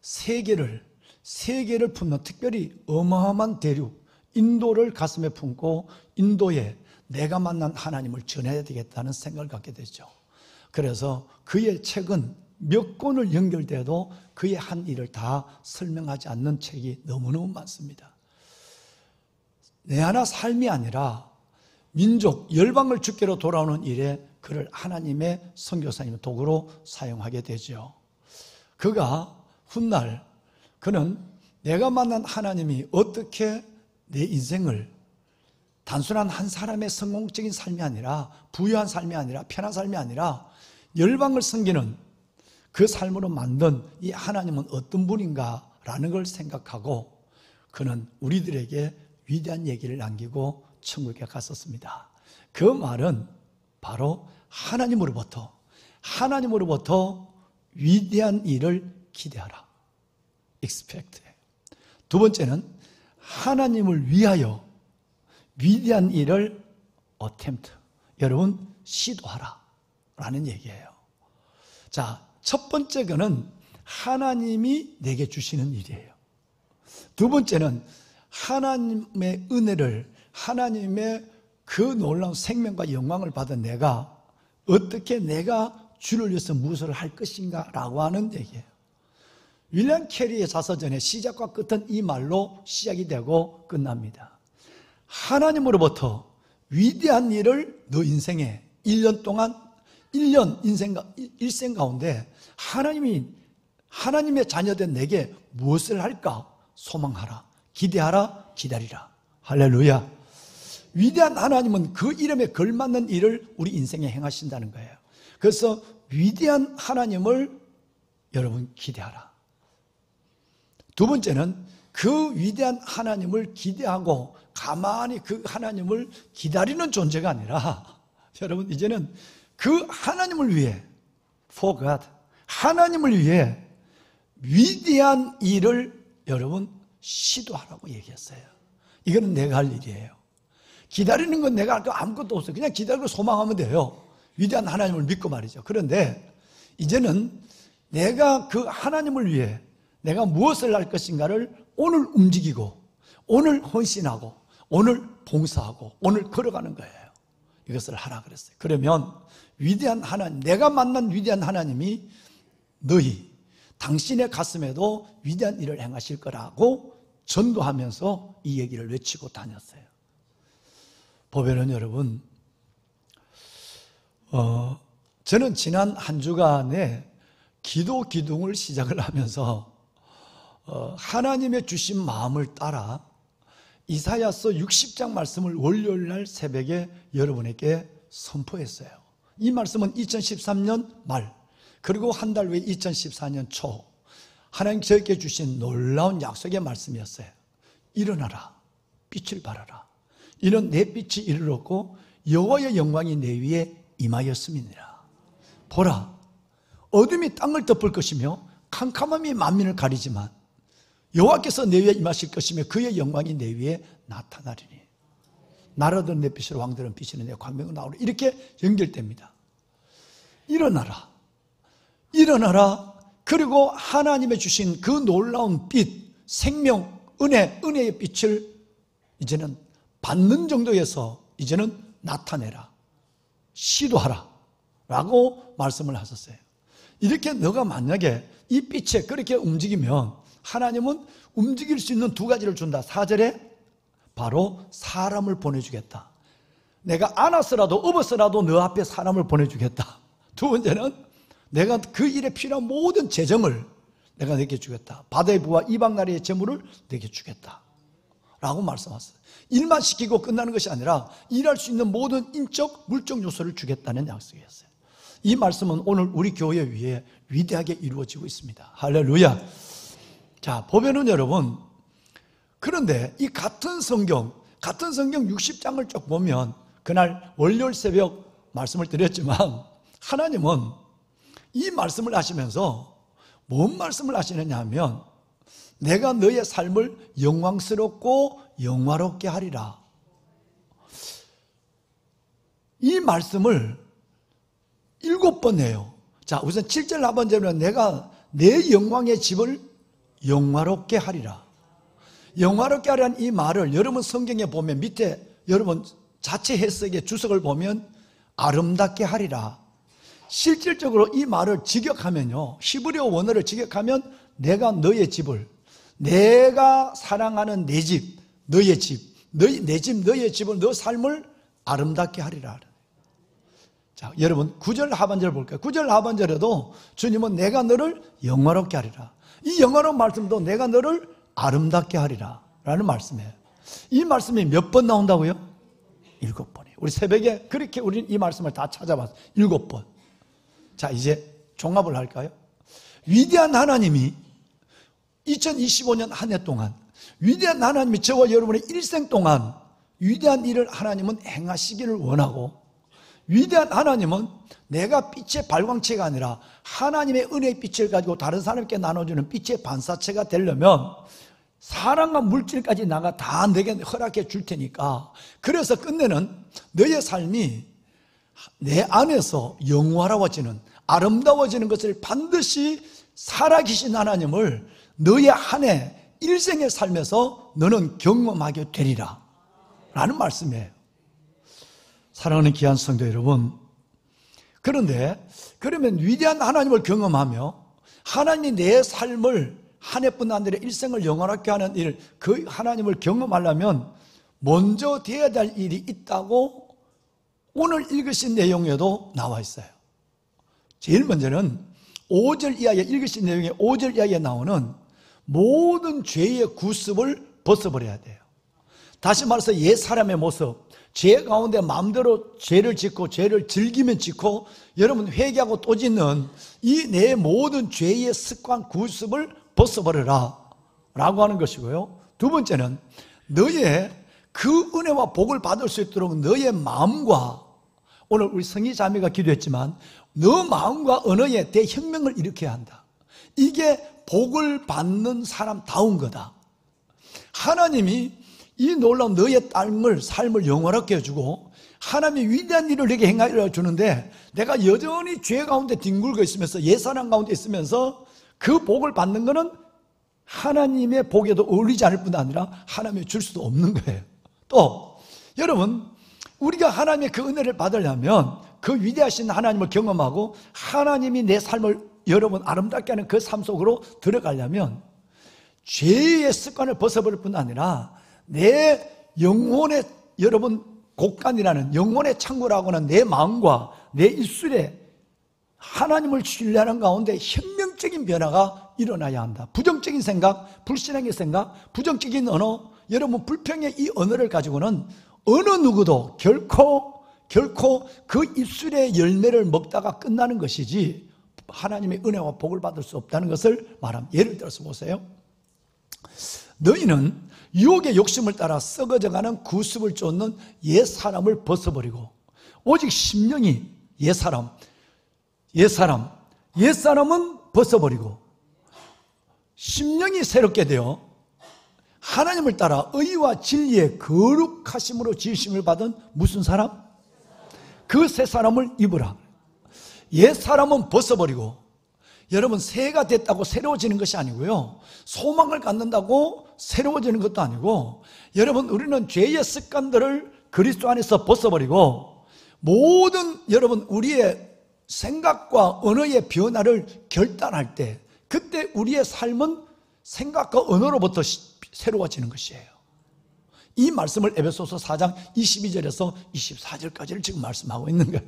세계를 품는 특별히 어마어마한 대륙, 인도를 가슴에 품고 인도에 내가 만난 하나님을 전해야 되겠다는 생각을 갖게 되죠. 그래서 그의 책은 몇 권을 연결돼도 그의 한 일을 다 설명하지 않는 책이 너무너무 많습니다. 내 하나 삶이 아니라 민족, 열방을 주께로 돌아오는 일에 그를 하나님의 선교사님의 도구로 사용하게 되죠. 그가 훗날 그는 내가 만난 하나님이 어떻게 내 인생을 단순한 한 사람의 성공적인 삶이 아니라 부유한 삶이 아니라 편한 삶이 아니라 열방을 섬기는 그 삶으로 만든 이 하나님은 어떤 분인가라는 걸 생각하고 그는 우리들에게 위대한 얘기를 남기고 천국에 갔었습니다. 그 말은 바로 하나님으로부터 위대한 일을 기대하라. expect. 두 번째는 하나님을 위하여 위대한 일을 attempt. 여러분 시도하라 라는 얘기예요. 자, 첫 번째 거는 하나님이 내게 주시는 일이에요. 두 번째는 하나님의 은혜를, 하나님의 그 놀라운 생명과 영광을 받은 내가 어떻게 내가 주를 위해서 무엇을 할 것인가 라고 하는 얘기예요. 윌리엄 캐리의 자서전의 시작과 끝은 이 말로 시작이 되고 끝납니다. 하나님으로부터 위대한 일을 너 인생에 1년 동안 1생 가운데 하나님의 자녀된 내게 무엇을 할까? 소망하라, 기대하라, 기다리라. 할렐루야. 위대한 하나님은 그 이름에 걸맞는 일을 우리 인생에 행하신다는 거예요. 그래서 위대한 하나님을 여러분 기대하라. 두 번째는 그 위대한 하나님을 기대하고 가만히 그 하나님을 기다리는 존재가 아니라 여러분 이제는 그 하나님을 위해 for God, 하나님을 위해 위대한 일을 여러분 시도하라고 얘기했어요. 이거는 내가 할 일이에요. 기다리는 건 내가 할 거 아무것도 없어요. 그냥 기다리고 소망하면 돼요. 위대한 하나님을 믿고 말이죠. 그런데 이제는 내가 그 하나님을 위해 내가 무엇을 할 것인가를 오늘 움직이고 오늘 헌신하고 오늘 봉사하고 오늘 걸어가는 거예요. 이것을 하라 그랬어요. 그러면 위대한 하나님, 내가 만난 위대한 하나님이 당신의 가슴에도 위대한 일을 행하실 거라고 전도하면서 이 얘기를 외치고 다녔어요. 보면은 여러분, 저는 지난 한 주간에 기도 기둥을 시작을 하면서 하나님의 주신 마음을 따라 이사야서 60장 말씀을 월요일 날 새벽에 여러분에게 선포했어요. 이 말씀은 2013년 말 그리고 한 달 후에 2014년 초 하나님 저에게 주신 놀라운 약속의 말씀이었어요. 일어나라, 빛을 발하라. 이는 내 빛이 이르렀고 여호와의 영광이 내 위에 임하였음이니라. 보라, 어둠이 땅을 덮을 것이며 캄캄함이 만민을 가리지만 여호와께서 내 위에 임하실 것이며 그의 영광이 내 위에 나타나리니. 나라들은 내 빛으로 왕들은 빛이는 내 광명으로 나오리. 이렇게 연결됩니다. 일어나라, 일어나라. 그리고 하나님의 주신 그 놀라운 빛, 생명, 은혜의 빛을 이제는 받는 정도에서 이제는 나타내라, 시도하라 라고 말씀을 하셨어요. 이렇게 너가 만약에 이 빛에 그렇게 움직이면 하나님은 움직일 수 있는 두 가지를 준다. 4절에 바로 사람을 보내주겠다. 내가 안았으라도 업었으라도 너 앞에 사람을 보내주겠다. 두 번째는 내가 그 일에 필요한 모든 재정을 내가 내게 주겠다. 바다의 부와 이방 나라의 재물을 내게 주겠다 라고 말씀하셨어요. 일만 시키고 끝나는 것이 아니라 일할 수 있는 모든 인적, 물적 요소를 주겠다는 약속이었어요. 이 말씀은 오늘 우리 교회 위에 위대하게 이루어지고 있습니다. 할렐루야. 자, 보면은 여러분, 그런데 이 같은 성경 60장을 쭉 보면 그날 월요일 새벽 말씀을 드렸지만 하나님은 이 말씀을 하시면서 뭔 말씀을 하시느냐 하면 내가 너의 삶을 영광스럽고 영화롭게 하리라. 이 말씀을 7번 해요. 자, 우선 7절 하반절은 내가 내 영광의 집을 영화롭게 하리라. 영화롭게 하라는 이 말을 여러분 성경에 보면 밑에 여러분 자체 해석의 주석을 보면 아름답게 하리라. 실질적으로 이 말을 직역하면요, 히브리어 원어를 직역하면 내가 너의 집을, 내가 사랑하는 내 집, 너의 집, 내 집, 너의 집을, 너 삶을 아름답게 하리라. 자, 여러분 9절 하반절 볼까요? 9절 하반절에도 주님은 내가 너를 영화롭게 하리라. 이 영화로운 말씀도 내가 너를 아름답게 하리라 라는 말씀이에요. 이 말씀이 몇 번 나온다고요? 7번이에요. 우리 새벽에 그렇게 우리는 이 말씀을 다 찾아봤어요. 7번. 자, 이제 종합을 할까요? 위대한 하나님이 2025년 한 해 동안, 위대한 하나님이 저와 여러분의 일생 동안 위대한 일을 하나님은 행하시기를 원하고, 위대한 하나님은 내가 빛의 발광체가 아니라 하나님의 은혜의 빛을 가지고 다른 사람께 나눠주는 빛의 반사체가 되려면 사랑과 물질까지 나가 다 내게 허락해 줄 테니까, 그래서 끝내는 너의 삶이 내 안에서 영화로워지는, 아름다워지는 것을 반드시 살아계신 하나님을 너의 한 해 일생의 삶에서 너는 경험하게 되리라 라는 말씀이에요. 사랑하는 귀한 성도 여러분, 그런데 그러면 위대한 하나님을 경험하며 하나님이 내 삶을 한 해뿐 아니라 일생을 영원하게 하는 일, 그 하나님을 경험하려면 먼저 되어야 될 일이 있다고 오늘 읽으신 내용에도 나와 있어요. 제일 먼저는 5절 이하에, 읽으신 내용에 5절 이하에 나오는 모든 죄의 구습을 벗어버려야 돼요. 다시 말해서 옛 사람의 모습, 죄 가운데 마음대로 죄를 짓고 죄를 즐기면 짓고 여러분 회개하고 또 짓는 이 내 모든 죄의 습관 구습을 벗어버려라 라고 하는 것이고요. 두 번째는 너의 그 은혜와 복을 받을 수 있도록 너의 마음과, 오늘 우리 성희 자매가 기도했지만 너 마음과 언어에 대혁명을 일으켜야 한다. 이게 복을 받는 사람다운 거다. 하나님이 이 놀라운 너의 삶을 영원하게 해주고 하나님이 위대한 일을 내게 행하여 주는데 내가 여전히 죄 가운데 뒹굴고 있으면서 옛사람 가운데 있으면서 그 복을 받는 것은 하나님의 복에도 어울리지 않을 뿐 아니라 하나님이 줄 수도 없는 거예요. 또 여러분, 우리가 하나님의 그 은혜를 받으려면 그 위대하신 하나님을 경험하고 하나님이 내 삶을 여러분 아름답게 하는 그 삶 속으로 들어가려면 죄의 습관을 벗어버릴 뿐 아니라 내 영혼의 여러분 곳간이라는 영혼의 창고라고 하는 내 마음과 내 입술에 하나님을 신뢰하는 가운데 혁명적인 변화가 일어나야 한다. 부정적인 생각, 불신앙의 생각, 부정적인 언어, 여러분 불평의 이 언어를 가지고는 어느 누구도 결코 그 입술의 열매를 먹다가 끝나는 것이지 하나님의 은혜와 복을 받을 수 없다는 것을 말합니다. 예를 들어서 보세요. 너희는 유혹의 욕심을 따라 썩어져가는 구습을 쫓는 옛 사람을 벗어버리고 오직 심령이 옛 사람은 벗어버리고 심령이 새롭게 되어 하나님을 따라 의와 진리의 거룩하심으로 지으심을 받은 무슨 사람? 그 새 사람을 입으라. 옛 사람은 벗어버리고, 여러분 새가 됐다고 새로워지는 것이 아니고요, 소망을 갖는다고 새로워지는 것도 아니고, 여러분 우리는 죄의 습관들을 그리스도 안에서 벗어버리고 모든 여러분 우리의 생각과 언어의 변화를 결단할 때, 그때 우리의 삶은 생각과 언어로부터 새로워지는 것이에요. 이 말씀을 에베소서 4장 22절에서 24절까지를 지금 말씀하고 있는 거예요.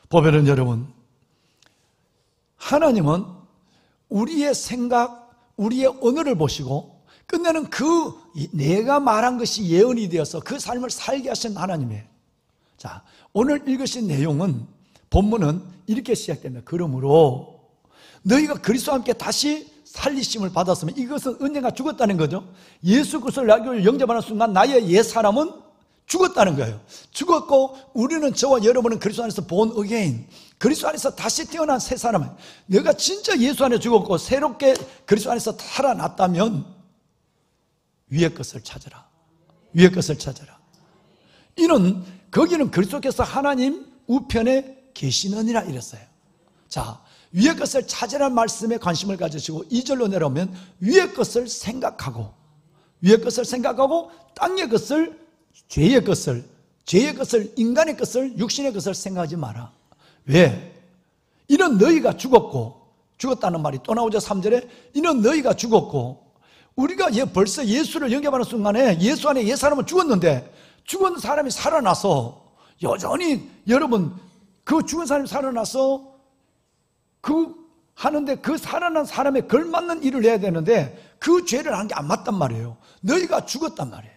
보면은 여러분, 하나님은 우리의 생각, 우리의 언어를 보시고 끝내는 내가 말한 것이 예언이 되어서 그 삶을 살게 하신 하나님이에요. 자, 오늘 읽으신 내용은, 본문은 이렇게 시작됩니다. 그러므로 너희가 그리스도와 함께 다시 살리심을 받았으면, 이것은 은혜가 죽었다는 거죠. 예수 그리스도를 나를 영접하는 순간 나의 옛 사람은 죽었다는 거예요. 죽었고 우리는, 저와 여러분은 그리스도 안에서 born again, 그리스도 안에서 다시 태어난 새 사람이에요. 내가 진짜 예수 안에 죽었고 새롭게 그리스도 안에서 살아났다면 위의 것을 찾으라. 위의 것을 찾으라. 이는 거기는 그리스도께서 하나님 우편에 계시느니라 이랬어요. 자, 위의 것을 찾으라는 말씀에 관심을 가지시고 2절로 내려오면 위의 것을 생각하고, 위의 것을 생각하고 땅의 것을, 죄의 것을, 인간의 것을, 육신의 것을 생각하지 마라. 왜? 이는 너희가 죽었다는 말이 또 나오죠. 3절에 이는 너희가 죽었고, 우리가 벌써 예수를 영접하는 순간에 예수 안에 옛 사람은 죽었는데, 죽은 사람이 살아나서 여전히 여러분 그 죽은 사람이 살아나서 하는데 그 살아난 사람에 걸맞는 일을 해야 되는데 그 죄를 한 게 안 맞단 말이에요. 너희가 죽었단 말이에요.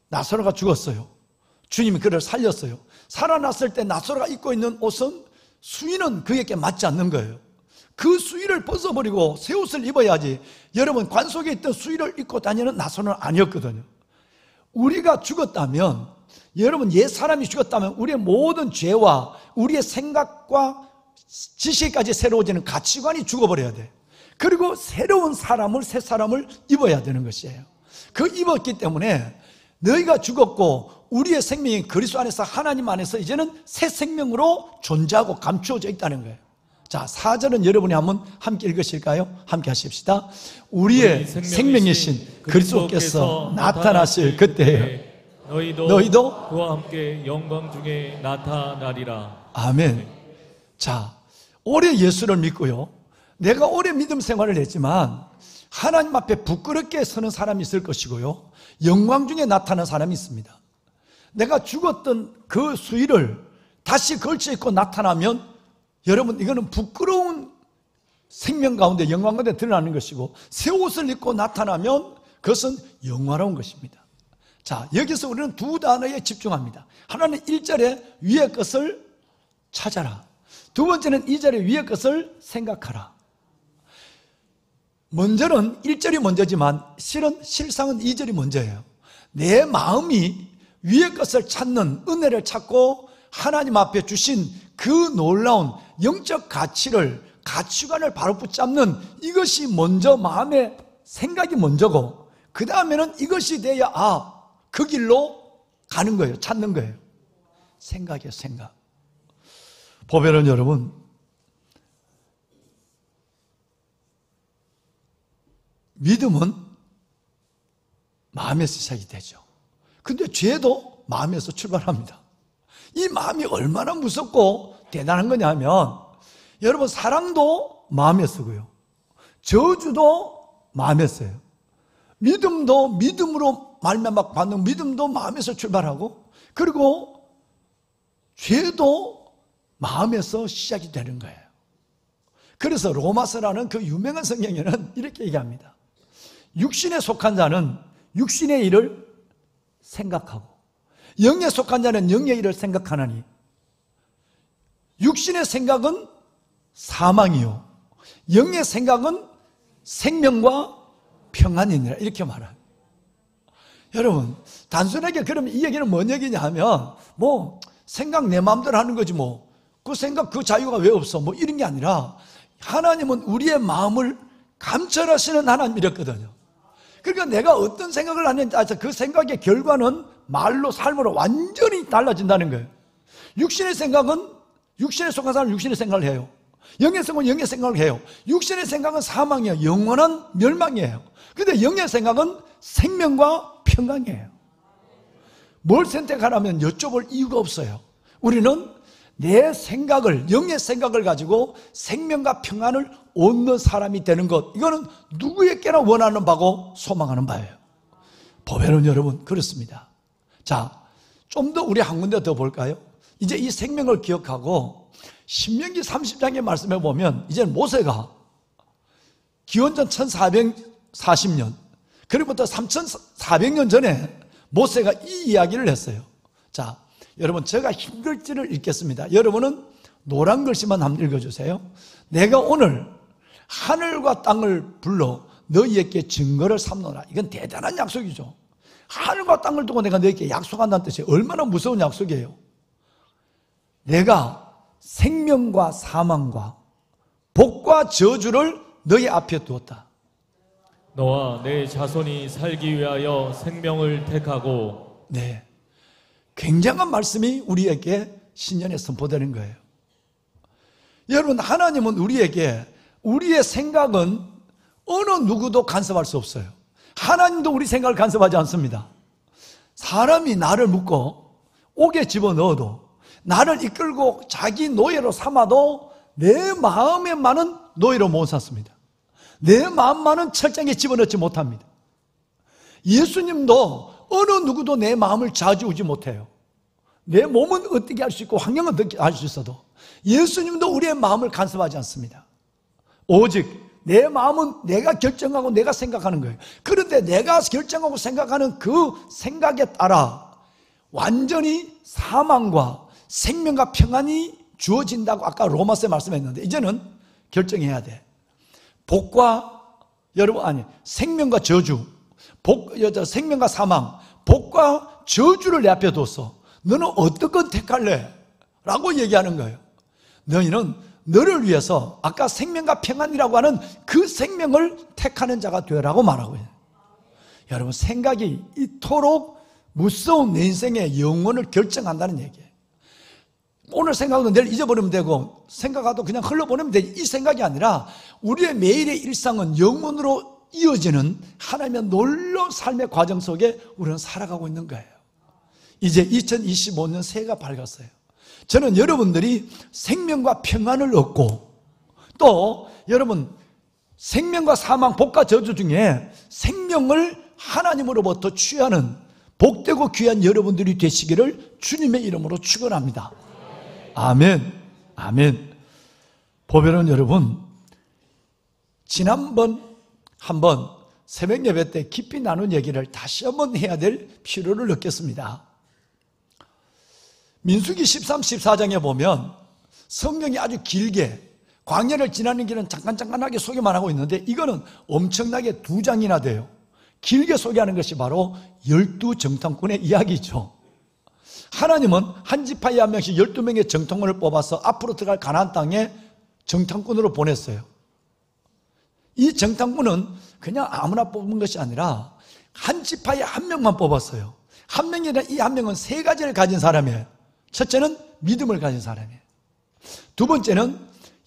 나사로가 죽었어요. 주님이 그를 살렸어요. 살아났을 때 나사로가 입고 있는 옷은, 수의는 그에게 맞지 않는 거예요. 그 수의를 벗어버리고 새 옷을 입어야지. 여러분, 관 속에 있던 수의를 입고 다니는 나사로는 아니었거든요. 우리가 죽었다면, 여러분 옛 사람이 죽었다면 우리의 모든 죄와 우리의 생각과 지식까지 새로워지는 가치관이 죽어버려야 돼. 그리고 새로운 사람을, 새 사람을 입어야 되는 것이에요. 그 입었기 때문에 너희가 죽었고 우리의 생명이 그리스도 안에서, 하나님 안에서 이제는 새 생명으로 존재하고 감추어져 있다는 거예요. 자, 4절은 여러분이 한번 함께 읽으실까요? 함께 하십시다. 우리의 생명이신 그리스도께서 나타나실 그때에 너희도 그와 함께 영광 중에 나타나리라. 아멘. 자, 오래 예수를 믿고요, 내가 오래 믿음 생활을 했지만 하나님 앞에 부끄럽게 서는 사람이 있을 것이고요, 영광 중에 나타나는 사람이 있습니다. 내가 죽었던 그 수의를 다시 걸쳐 입고 나타나면, 여러분 이거는 부끄러운 생명 가운데, 영광 가운데 드러나는 것이고, 새 옷을 입고 나타나면 그것은 영화로운 것입니다. 자, 여기서 우리는 두 단어에 집중합니다. 하나는 1절에 위의 것을 찾아라. 두 번째는 2절에 위의 것을 생각하라. 먼저는 1절이 먼저지만 실상은 2절이 먼저예요. 내 마음이 위의 것을 찾는, 은혜를 찾고 하나님 앞에 주신 그 놀라운 영적 가치관을 바로 붙잡는, 이것이 먼저, 마음의 생각이 먼저고, 그 다음에는 이것이 돼야 그 길로 가는 거예요. 찾는 거예요. 생각이에요. 생각. 보면은 여러분, 믿음은 마음에서 시작이 되죠. 근데 죄도 마음에서 출발합니다. 이 마음이 얼마나 무섭고 대단한 거냐 하면, 여러분 사랑도 마음에서고요, 저주도 마음에서요, 믿음도, 믿음으로 말미암아 받는 믿음도 마음에서 출발하고, 그리고 죄도 마음에서 시작이 되는 거예요. 그래서 로마서라는 그 유명한 성경에는 이렇게 얘기합니다. 육신에 속한 자는 육신의 일을 생각하고 영에 속한 자는 영의 일을 생각하나니 육신의 생각은 사망이요 영의 생각은 생명과 평안이니라, 이렇게 말해요. 여러분, 단순하게 그러면 이 얘기는 뭔 얘기냐 하면, 뭐, 생각 내 마음대로 하는 거지 뭐. 그 생각 그 자유가 왜 없어? 뭐 이런 게 아니라, 하나님은 우리의 마음을 감찰하시는 하나님이랬거든요. 그러니까 내가 어떤 생각을 하는지 따라서 그 생각의 결과는 말로, 삶으로 완전히 달라진다는 거예요. 육신의 생각은, 육신에 속한 사람은 육신의 생각을 해요. 영의 생각은 영의 생각을 해요. 육신의 생각은 사망이에요. 영원한 멸망이에요. 근데 영의 생각은 생명과 평강이에요. 뭘 선택하라면 여쭤볼 이유가 없어요. 우리는 내 생각을, 영의 생각을 가지고 생명과 평안을 얻는 사람이 되는 것, 이거는 누구에게나 원하는 바고 소망하는 바예요. 보배는 여러분 그렇습니다. 자, 좀 더 우리 한 군데 더 볼까요? 이제 이 생명을 기억하고 신명기 30장의 말씀에 보면 이제 모세가 기원전 1440년, 그로부터 3400년 전에 모세가 이 이야기를 했어요. 자, 여러분 제가 흰 글씨를 읽겠습니다. 여러분은 노란 글씨만 한번 읽어주세요. 내가 오늘 하늘과 땅을 불러 너희에게 증거를 삼노라. 이건 대단한 약속이죠. 하늘과 땅을 두고 내가 너희에게 약속한다는 뜻이 얼마나 무서운 약속이에요. 내가 생명과 사망과 복과 저주를 너희 앞에 두었다. 너와 내 자손이 살기 위하여 생명을 택하고. 네, 굉장한 말씀이 우리에게 신년에 선포되는 거예요. 여러분, 하나님은 우리에게, 우리의 생각은 어느 누구도 간섭할 수 없어요. 하나님도 우리 생각을 간섭하지 않습니다. 사람이 나를 묶고 옥에 집어넣어도, 나를 이끌고 자기 노예로 삼아도 내 마음에만은 노예로 못 삼습니다. 내 마음만은 철장에 집어넣지 못합니다. 예수님도 어느 누구도 내 마음을 좌지우지 못해요. 내 몸은 어떻게 할 수 있고 환경은 어떻게 할 수 있어도 예수님도 우리의 마음을 간섭하지 않습니다. 오직 내 마음은 내가 결정하고 내가 생각하는 거예요. 그런데 내가 결정하고 생각하는 그 생각에 따라 완전히 사망과 생명과 평안이 주어진다고 아까 로마서에 말씀했는데, 이제는 결정해야 돼. 복과, 여러분, 아니, 생명과 저주, 생명과 사망, 복과 저주를 내 앞에 뒀어. 너는 어떤 건 택할래? 라고 얘기하는 거예요. 너희는 너를 위해서 아까 생명과 평안이라고 하는 그 생명을 택하는 자가 되라고 말하고 있어요. 여러분, 생각이 이토록 무서운 내 인생의 영혼을 결정한다는 얘기예요. 오늘 생각은 내일 잊어버리면 되고 생각하도 그냥 흘러보내면 되지, 이 생각이 아니라 우리의 매일의 일상은 영혼으로 이어지는 하나님의 놀라운 삶의 과정 속에 우리는 살아가고 있는 거예요. 이제 2025년 새해가 밝았어요. 저는 여러분들이 생명과 평안을 얻고, 또 여러분 생명과 사망, 복과 저주 중에 생명을 하나님으로부터 취하는 복되고 귀한 여러분들이 되시기를 주님의 이름으로 축원합니다. 아멘, 아멘. 보배는 여러분, 지난번 한번 새벽 예배 때 깊이 나눈 얘기를 다시 한번 해야 될 필요를 느꼈습니다. 민수기 13, 14장에 보면 성경이 아주 길게, 광야를 지나는 길은 잠깐하게 소개만 하고 있는데 이거는 엄청나게 2장이나 돼요. 길게 소개하는 것이 바로 12정탐꾼의 이야기죠. 하나님은 한 지파에 한 명씩 12명의 정탐꾼을 뽑아서 앞으로 들어갈 가나안 땅에 정탐꾼으로 보냈어요. 이 정탐꾼은 그냥 아무나 뽑은 것이 아니라 한 지파에 한 명만 뽑았어요. 한 명이라 이 한 명은 3가지를 가진 사람이에요. 첫째는 믿음을 가진 사람이에요. 두 번째는,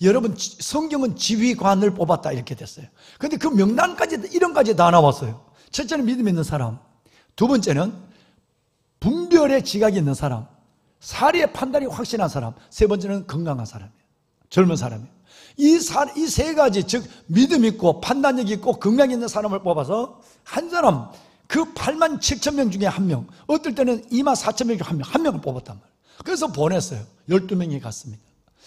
여러분 성경은 지휘관을 뽑았다 이렇게 됐어요. 그런데 그 명단까지, 이름까지 다 나왔어요. 첫째는 믿음 있는 사람, 두 번째는 분별의 지각이 있는 사람, 사리의 판단이 확실한 사람, 세 번째는 건강한 사람이에요. 젊은 사람이에요. 이 3가지, 즉 믿음 있고 판단력 있고 건강 있는 사람을 뽑아서 한 사람, 그 8만 7천 명 중에 한 명, 어떨 때는 2만 4천 명 중에 한 명을 뽑았단 말이에요. 그래서 보냈어요. 12명이 갔습니다.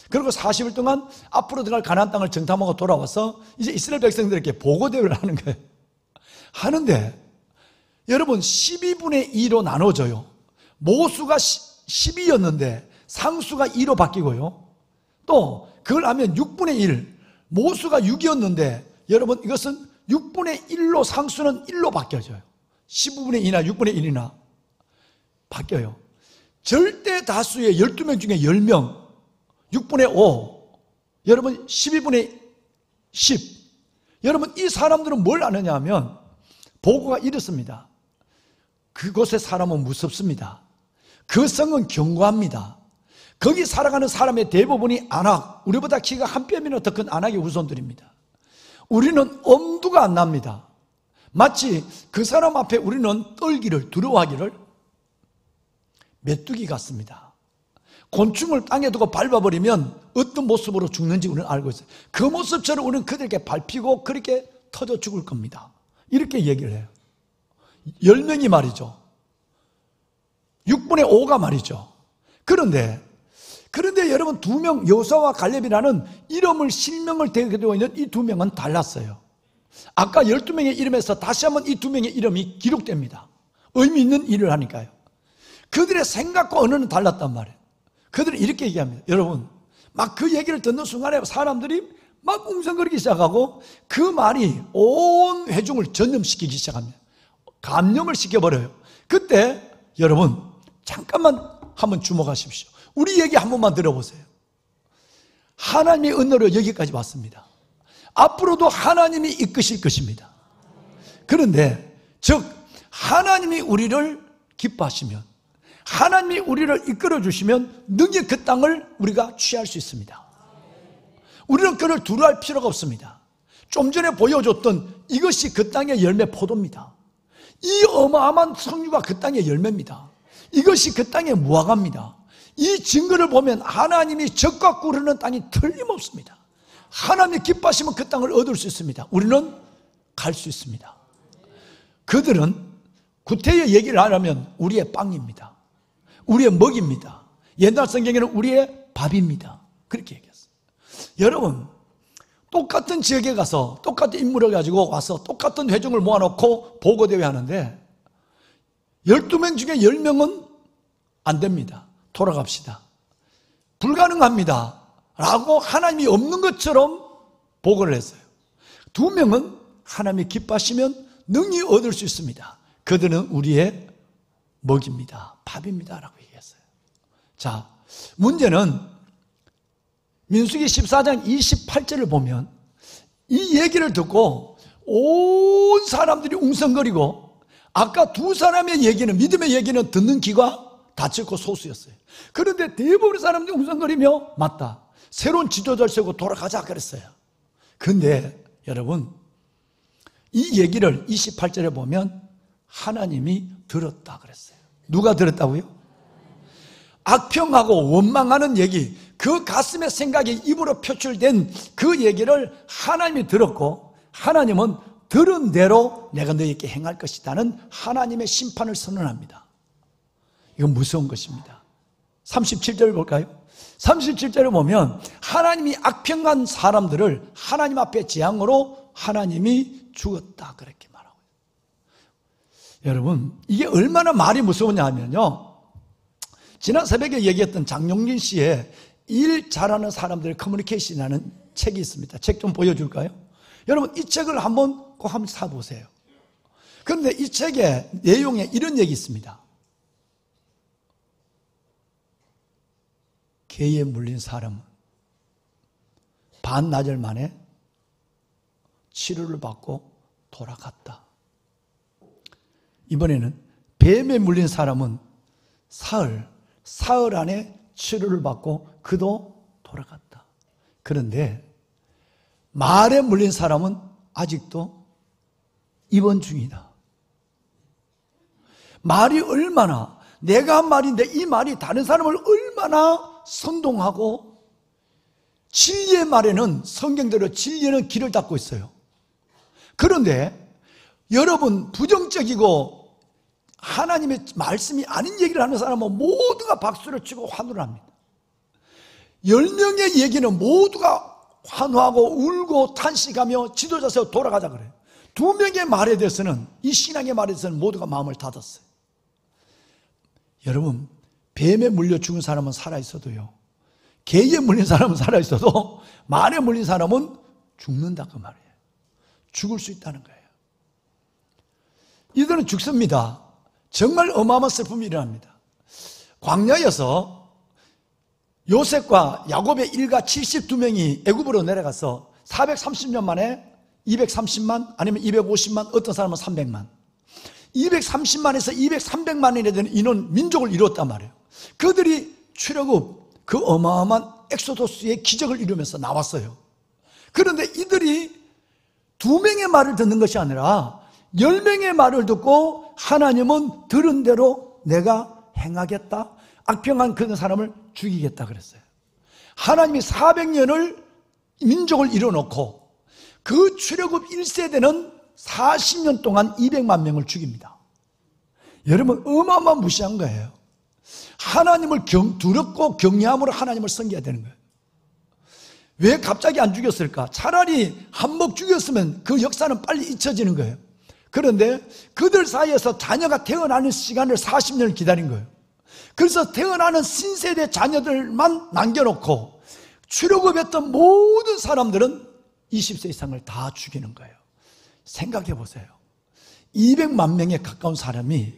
그리고 40일 동안 앞으로 들어갈 가나안 땅을 정탐하고 돌아와서 이제 이스라엘 백성들에게 보고대회를 하는 거예요. 하는데 여러분 12분의 2로 나눠져요. 모수가 12였는데 상수가 2로 바뀌고요. 또 그걸 하면 6분의 1, 모수가 6이었는데 여러분 이것은 6분의 1로 상수는 1로 바뀌어져요. 15분의 2나 6분의 1이나 바뀌어요. 절대 다수의 12명 중에 10명, 6분의 5, 여러분 12분의 10. 여러분 이 사람들은 뭘 아느냐 하면 보고가 이렇습니다. 그곳의 사람은 무섭습니다. 그 성은 견고합니다. 거기 살아가는 사람의 대부분이 안악, 우리보다 키가 한 뼘이나 더 큰 안악의 후손들입니다. 우리는 엄두가 안 납니다. 마치 그 사람 앞에 우리는 떨기를, 두려워하기를 메뚜기 같습니다. 곤충을 땅에 두고 밟아버리면 어떤 모습으로 죽는지 우리는 알고 있어요. 그 모습처럼 우리는 그들에게 밟히고 그렇게 터져 죽을 겁니다. 이렇게 얘기를 해요. 10명이 말이죠. 6분의 5가 말이죠. 그런데 여러분 2명, 여호수아와 갈렙이라는 이름을 실명을 대고 있는 이 2명은 달랐어요. 아까 12명의 이름에서 다시 한번 이 2명의 이름이 기록됩니다. 의미 있는 일을 하니까요. 그들의 생각과 언어는 달랐단 말이에요. 그들은 이렇게 얘기합니다. 여러분, 막 그 얘기를 듣는 순간에 사람들이 막 웅성거리기 시작하고 그 말이 온 회중을 전염시키기 시작합니다. 감염을 시켜버려요. 그때 여러분 잠깐만 한번 주목하십시오. 우리 얘기 한 번만 들어보세요. 하나님의 은혜로 여기까지 왔습니다. 앞으로도 하나님이 이끄실 것입니다. 그런데 즉 하나님이 우리를 기뻐하시면, 하나님이 우리를 이끌어 주시면 능히 그 땅을 우리가 취할 수 있습니다. 우리는 그를 두려워할 필요가 없습니다. 좀 전에 보여줬던 이것이 그 땅의 열매 포도입니다. 이 어마어마한 성류가 그 땅의 열매입니다. 이것이 그 땅의 무화과입니다. 이 증거를 보면 하나님이 적과 꾸르는 땅이 틀림없습니다. 하나님이 기뻐하시면 그 땅을 얻을 수 있습니다. 우리는 갈 수 있습니다. 그들은 구태의 얘기를 하려면 우리의 빵입니다. 우리의 먹입니다. 옛날 성경에는 우리의 밥입니다. 그렇게 얘기했어요. 여러분, 똑같은 지역에 가서 똑같은 인물을 가지고 와서 똑같은 회중을 모아놓고 보고대회 하는데 12명 중에 10명은 안 됩니다. 돌아갑시다. 불가능합니다. 라고 하나님이 없는 것처럼 보고를 했어요. 2명은 하나님이 기뻐하시면 능히 얻을 수 있습니다. 그들은 우리의 먹입니다. 밥입니다. 라고 얘기했어요. 자, 문제는 민수기 14장 28절을 보면 이 얘기를 듣고 온 사람들이 웅성거리고 아까 두 사람의 얘기는, 믿음의 얘기는 듣는 귀가 닫혔고 소수였어요. 그런데 대부분의 사람들이 웅성거리며 맞다, 새로운 지도자를 세우고 돌아가자 그랬어요. 근데 여러분, 이 얘기를 28절에 보면 하나님이 들었다 그랬어요. 누가 들었다고요? 악평하고 원망하는 얘기, 그 가슴의 생각이 입으로 표출된 그 얘기를 하나님이 들었고, 하나님은 들은 대로 내가 너에게 행할 것이다는 하나님의 심판을 선언합니다. 이건 무서운 것입니다. 37절을 볼까요? 37절을 보면 하나님이 악평한 사람들을 하나님 앞에 재앙으로 하나님이 죽었다 그렇게 말하고 있어요. 여러분, 이게 얼마나 말이 무서우냐 하면요, 지난 새벽에 얘기했던 장용진 씨의 일 잘하는 사람들의 커뮤니케이션이라는 책이 있습니다. 책 좀 보여줄까요? 여러분, 이 책을 꼭 한번 사보세요. 그런데 이 책의 내용에 이런 얘기 있습니다. 개에 물린 사람은 반나절 만에 치료를 받고 돌아갔다. 이번에는 뱀에 물린 사람은 사흘 안에 치료를 받고 그도 돌아갔다. 그런데 말에 물린 사람은 아직도 입원 중이다. 말이 얼마나, 내가 한 말인데 이 말이 다른 사람을 얼마나 선동하고, 진리의 말에는, 성경대로 진리는 길을 닫고 있어요. 그런데 여러분, 부정적이고 하나님의 말씀이 아닌 얘기를 하는 사람은 모두가 박수를 치고 환호를 합니다. 10명의 얘기는 모두가 환호하고 울고 탄식하며 지도자 세워 돌아가자 그래요. 2명의 말에 대해서는, 이 신앙의 말에 대해서는 모두가 마음을 닫았어요. 여러분, 뱀에 물려 죽은 사람은 살아있어도요, 개에 물린 사람은 살아있어도 말에 물린 사람은 죽는다 그 말이에요. 죽을 수 있다는 거예요. 이들은 죽습니다. 정말 어마어마한 슬픔이 일어납니다. 광야에서 요셉과 야곱의 일가 72명이 애굽으로 내려가서 430년 만에 230만 아니면 250만 어떤 사람은 300만 230만에서 200, 300만이 되는 인원 민족을 이뤘단 말이에요. 그들이 출애굽 그 어마어마한 엑소도스의 기적을 이루면서 나왔어요. 그런데 이들이 2명의 말을 듣는 것이 아니라 10명의 말을 듣고 하나님은 들은 대로 내가 행하겠다. 악평한 그런 사람을 죽이겠다 그랬어요. 하나님이 400년을 민족을 이뤄놓고 그 출애굽 1세대는 40년 동안 200만 명을 죽입니다. 여러분 어마어마한 무시한 거예요. 하나님을 두렵고 경외함으로 하나님을 섬겨야 되는 거예요. 왜 갑자기 안 죽였을까? 차라리 한몫 죽였으면 그 역사는 빨리 잊혀지는 거예요. 그런데 그들 사이에서 자녀가 태어나는 시간을 40년을 기다린 거예요. 그래서 태어나는 신세대 자녀들만 남겨놓고 출애굽했던 모든 사람들은 20세 이상을 다 죽이는 거예요. 생각해 보세요. 200만 명에 가까운 사람이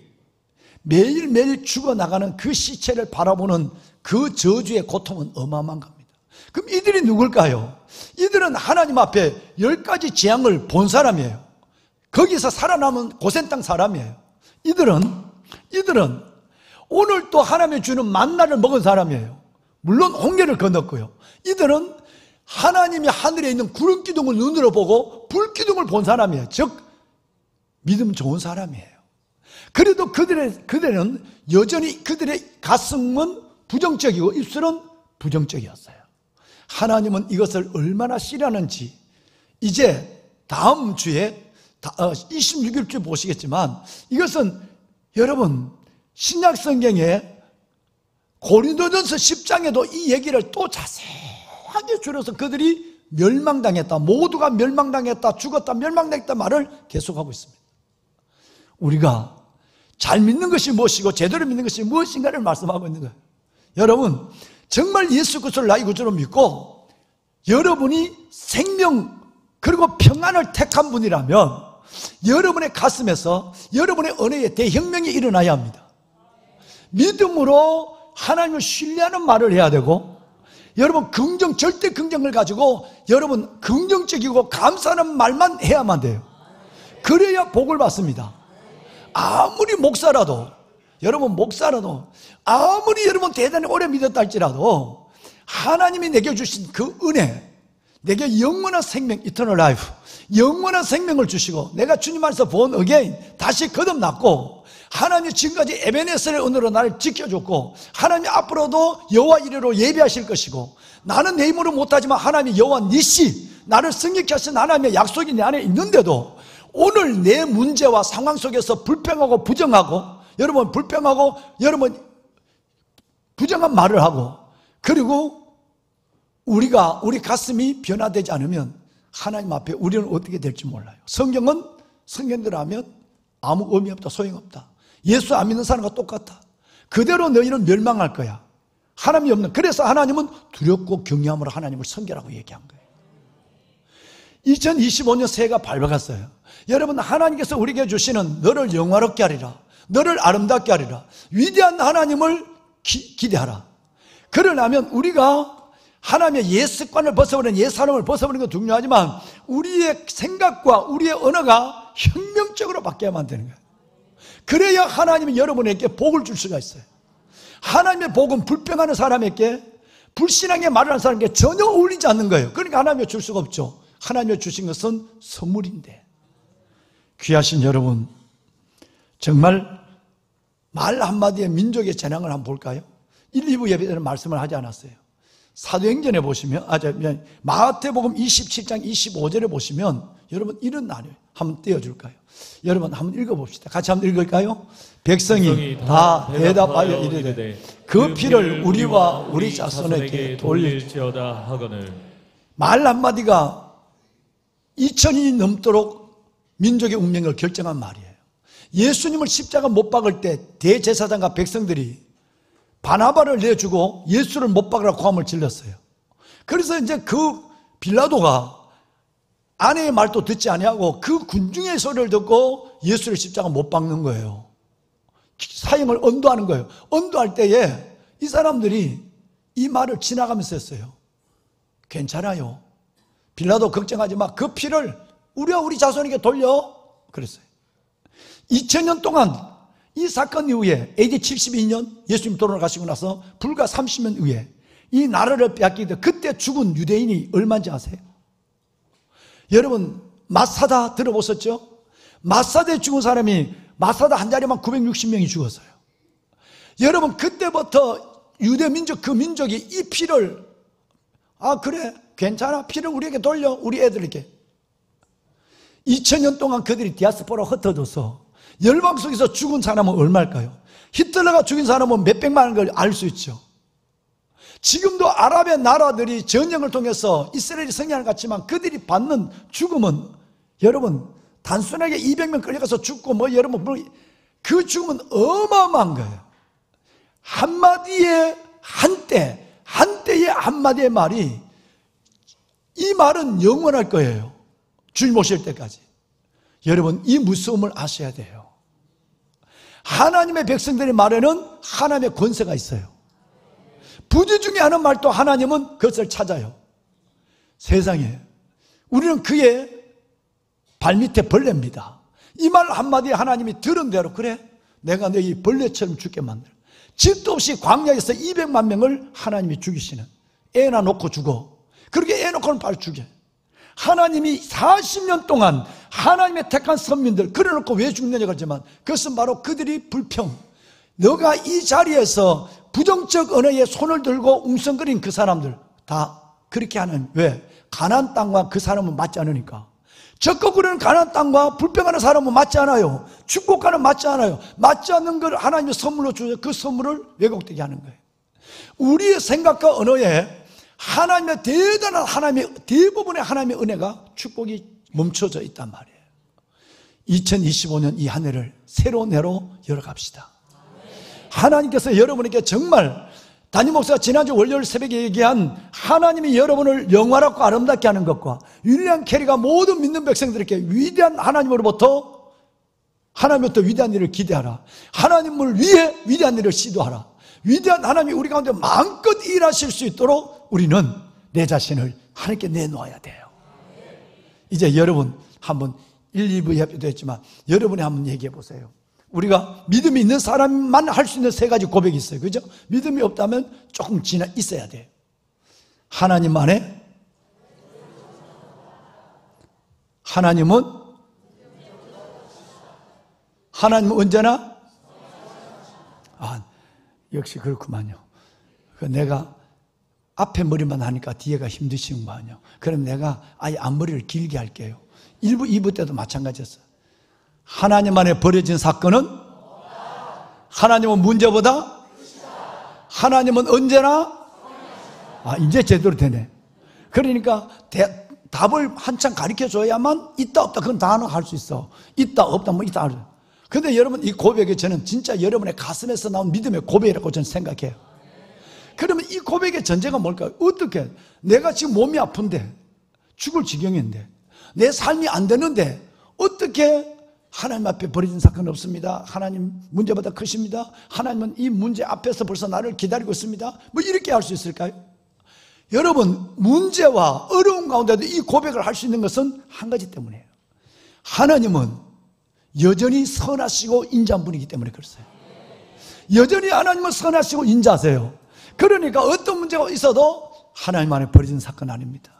매일매일 죽어나가는 그 시체를 바라보는 그 저주의 고통은 어마어마한 겁니다. 그럼 이들이 누굴까요? 이들은 하나님 앞에 10가지 재앙을 본 사람이에요. 거기서 살아남은 고센 땅 사람이에요. 이들은 오늘 또 하나님이 주는 만나를 먹은 사람이에요. 물론 홍해를 건넜고요. 이들은 하나님이 하늘에 있는 구름 기둥을 눈으로 보고 불 기둥을 본 사람이에요. 즉 믿음 좋은 사람이에요. 그래도 그들은 여전히 그들의 가슴은 부정적이고 입술은 부정적이었어요. 하나님은 이것을 얼마나 싫어하는지 이제 다음 주에 26일째 보시겠지만 이것은 여러분 신약 성경에 고린도전서 10장에도 이 얘기를 또 자세하게 줄여서 그들이 멸망당했다, 모두가 멸망당했다, 죽었다, 멸망당했다 말을 계속하고 있습니다. 우리가 잘 믿는 것이 무엇이고 제대로 믿는 것이 무엇인가를 말씀하고 있는 거예요. 여러분 정말 예수 그리스도를 나의 구주로 믿고 여러분이 생명 그리고 평안을 택한 분이라면 여러분의 가슴에서 여러분의 언어에 대혁명이 일어나야 합니다. 믿음으로 하나님을 신뢰하는 말을 해야 되고 여러분 절대 긍정을 가지고 여러분 긍정적이고 감사하는 말만 해야만 돼요. 그래야 복을 받습니다. 아무리 목사라도 아무리 여러분 대단히 오래 믿었다 할지라도 하나님이 내게 주신 그 은혜, 내게 영원한 생명, 이터널 라이프, 영원한 생명을 주시고 내가 주님 안에서 본 어게인 다시 거듭났고 하나님이 지금까지 에베네셀의 은혜로 나를 지켜줬고 하나님이 앞으로도 여호와 이레로 예비하실 것이고 나는 내 힘으로 못하지만 하나님이 여호와 니시 나를 승리케 하신 하나님의 약속이 내 안에 있는데도 오늘 내 문제와 상황 속에서 불평하고 부정하고 여러분 부정한 말을 하고 그리고 우리 가슴이 변화되지 않으면 하나님 앞에 우리는 어떻게 될지 몰라요. 성경대로 하면 아무 의미 없다, 소용없다. 예수 안 믿는 사람과 똑같아. 그대로 너희는 멸망할 거야. 하나님이 없는. 그래서 하나님은 두렵고 경외함으로 하나님을 섬기라고 얘기한 거예요. 2025년 새해가 밝아갔어요. 여러분 하나님께서 우리에게 주시는 너를 영화롭게 하리라, 너를 아름답게 하리라, 위대한 하나님을 기대하라. 그러려면 우리가 하나님의 옛 습관을 벗어버리는 옛 사람을 벗어버리는 건 중요하지만 우리의 생각과 우리의 언어가 혁명적으로 바뀌어야만 되는 거예요. 그래야 하나님이 여러분에게 복을 줄 수가 있어요. 하나님의 복은 불평하는 사람에게 불신앙의 말을 하는 사람에게 전혀 어울리지 않는 거예요. 그러니까 하나님이 줄 수가 없죠. 하나님이 주신 것은 선물인데 귀하신 여러분 정말 말 한마디에 민족의 재앙을 한번 볼까요? 1, 2부 예배 때는 말씀을 하지 않았어요. 사도행전에 보시면 마태복음 27장 25절에 보시면 여러분 이런 날이에요. 한번 떼어줄까요? 여러분 한번 읽어봅시다. 같이 한번 읽을까요? 백성이 다 대답하여 이르되 그 피를 우리와 우리 자손에게 돌릴지어다 하거늘. 말 한마디가 2000년이 넘도록 민족의 운명을 결정한 말이에요. 예수님을 십자가 못 박을 때 대제사장과 백성들이 바나바를 내주고 예수를 못 박으라고 고함을 질렀어요. 그래서 이제 그 빌라도가 아내의 말도 듣지 아니하고 그 군중의 소리를 듣고 예수를 십자가 못 박는 거예요. 사형을 언도하는 거예요. 언도할 때에 이 사람들이 이 말을 지나가면서 했어요. 괜찮아요. 빌라도 걱정하지 마. 그 피를 우리와 우리 자손에게 돌려. 그랬어요. 2000년 동안 이 사건 이후에 AD 72년 예수님 돌아가시고 나서 불과 30년 후에 이 나라를 빼앗기던 그때 죽은 유대인이 얼마인지 아세요? 여러분 마사다 들어보셨죠? 마사다에 죽은 사람이 마사다 한 자리만 960명이 죽었어요. 여러분 그때부터 유대 민족 그 민족이 이 피를 그래 괜찮아 피를 우리에게 돌려 우리 애들에게 2000년 동안 그들이 디아스포라 흩어져서 열방 속에서 죽은 사람은 얼마일까요? 히틀러가 죽인 사람은 몇백만인 걸 알 수 있죠. 지금도 아랍의 나라들이 전쟁을 통해서 이스라엘이 승리하는 것 같지만 그들이 받는 죽음은 여러분 단순하게 200명 끌려가서 죽고 여러분 그 죽음은 어마어마한 거예요. 한마디의 한때의 한마디의 말이 이 말은 영원할 거예요. 주님 오실 때까지. 여러분 이 무서움을 아셔야 돼요. 하나님의 백성들의 말에는 하나님의 권세가 있어요. 부지 중에 하는 말도 하나님은 그것을 찾아요. 세상에 우리는 그의 발밑에 벌레입니다. 이 말 한마디에 하나님이 들은 대로 그래 내가 너희 벌레처럼 죽게 만들어. 짓도 없이 광야에서 200만 명을 하나님이 죽이시는 애나 놓고 죽어. 그렇게 애 놓고는 바로 죽여. 하나님이 40년 동안 하나님의 택한 선민들 그래놓고 왜 죽느냐 그러지만 그것은 바로 그들이 불평 너가 이 자리에서 부정적 언어에 손을 들고 웅성거린 그 사람들 다 그렇게 하는 왜? 가나안 땅과 그 사람은 맞지 않으니까. 적극으로는 가나안 땅과 불평하는 사람은 맞지 않아요. 축복하는 맞지 않아요. 맞지 않는 걸 하나님이 선물로 주셔서 그 선물을 왜곡되게 하는 거예요. 우리의 생각과 언어에 하나님의 대단한 대부분의 하나님의 은혜가 축복이 멈춰져 있단 말이에요. 2025년 이 한 해를 새로운 해로 열어갑시다. 하나님께서 여러분에게 정말 담임 목사가 지난주 월요일 새벽에 얘기한 하나님이 여러분을 영화롭고 아름답게 하는 것과 윌리엄 캐리가 모든 믿는 백성들에게 위대한 하나님으로부터 위대한 일을 기대하라. 하나님을 위해 위대한 일을 시도하라. 위대한 하나님이 우리 가운데 마음껏 일하실 수 있도록 우리는 내 자신을 하나님께 내놓아야 돼요. 이제 여러분 한번 1, 2부 협의도 했지만 여러분이 한번 얘기해 보세요. 우리가 믿음이 있는 사람만 할 수 있는 세 가지 고백이 있어요. 그죠? 믿음이 없다면 조금 지나 있어야 돼요. 하나님 안에 하나님은 언제나 역시 그렇구만요. 내가 앞에 머리만 하니까 뒤에가 힘드신 거 아니에요. 그럼 내가 아예 앞머리를 길게 할게요. 1부, 2부 때도 마찬가지였어요. 하나님 안에 버려진 사건은 하나님은 문제보다 하나님은 언제나 이제 제대로 되네. 그러니까 답을 한참 가르쳐줘야만 있다 없다 그건 다 할 수 있어. 있다 없다 있다. 근데 여러분 이 고백이 저는 진짜 여러분의 가슴에서 나온 믿음의 고백이라고 저는 생각해요. 그러면 이 고백의 전제가 뭘까요? 어떻게 내가 지금 몸이 아픈데 죽을 지경인데 내 삶이 안 되는데 어떻게 하나님 앞에 버려진 사건 없습니다. 하나님 문제보다 크십니다. 하나님은 이 문제 앞에서 벌써 나를 기다리고 있습니다. 이렇게 할 수 있을까요? 여러분 문제와 어려운 가운데도 이 고백을 할 수 있는 것은 한 가지 때문이에요. 하나님은 여전히 선하시고 인자한 분이기 때문에 그랬어요. 여전히 하나님은 선하시고 인자하세요. 그러니까 어떤 문제가 있어도 하나님 안에 버려진 사건 아닙니다.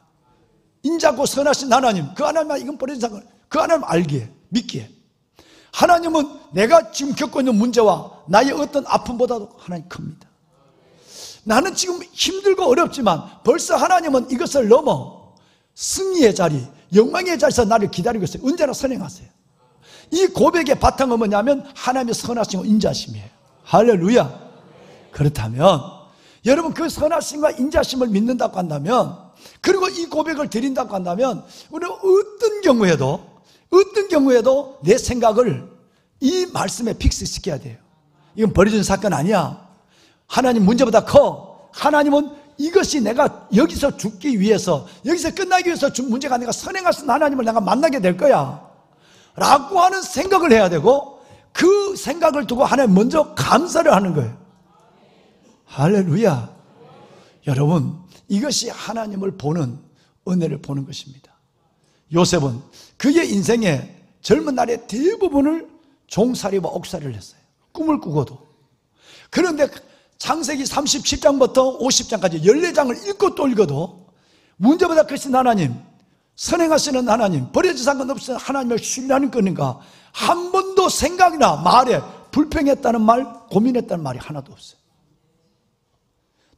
인자고 선하신 하나님, 그 하나님만 이건 버려진 사건, 그 하나님 알기에 믿기에 하나님은 내가 지금 겪고 있는 문제와 나의 어떤 아픔보다도 하나님 큽니다. 나는 지금 힘들고 어렵지만 벌써 하나님은 이것을 넘어 승리의 자리, 영광의 자리에서 나를 기다리고 있어요. 언제나 선행하세요. 이 고백의 바탕은 뭐냐면 하나님의 선하심과 인자심이에요. 할렐루야. 그렇다면 여러분 그 선하심과 인자심을 믿는다고 한다면 그리고 이 고백을 드린다고 한다면 우리는 어떤 경우에도 내 생각을 이 말씀에 픽스시켜야 돼요. 이건 버려진 사건 아니야. 하나님 문제보다 커. 하나님은 이것이 내가 여기서 죽기 위해서 여기서 끝나기 위해서 문제가 내가 선행할 수 있는 하나님을 내가 만나게 될 거야. 라고 하는 생각을 해야 되고, 그 생각을 두고 하나님 먼저 감사를 하는 거예요. 할렐루야. 여러분, 이것이 하나님을 보는 은혜를 보는 것입니다. 요셉은 그의 인생의 젊은 날의 대부분을 종살이와 옥살이를 했어요. 꿈을 꾸고도. 그런데 창세기 37장부터 50장까지 14장을 읽고 또 읽어도 문제보다 크신 하나님, 선행하시는 하나님, 버려진 상관없이 하나님을 신뢰하는 거니까 한 번도 생각이나 말에 불평했다는 말, 고민했다는 말이 하나도 없어요.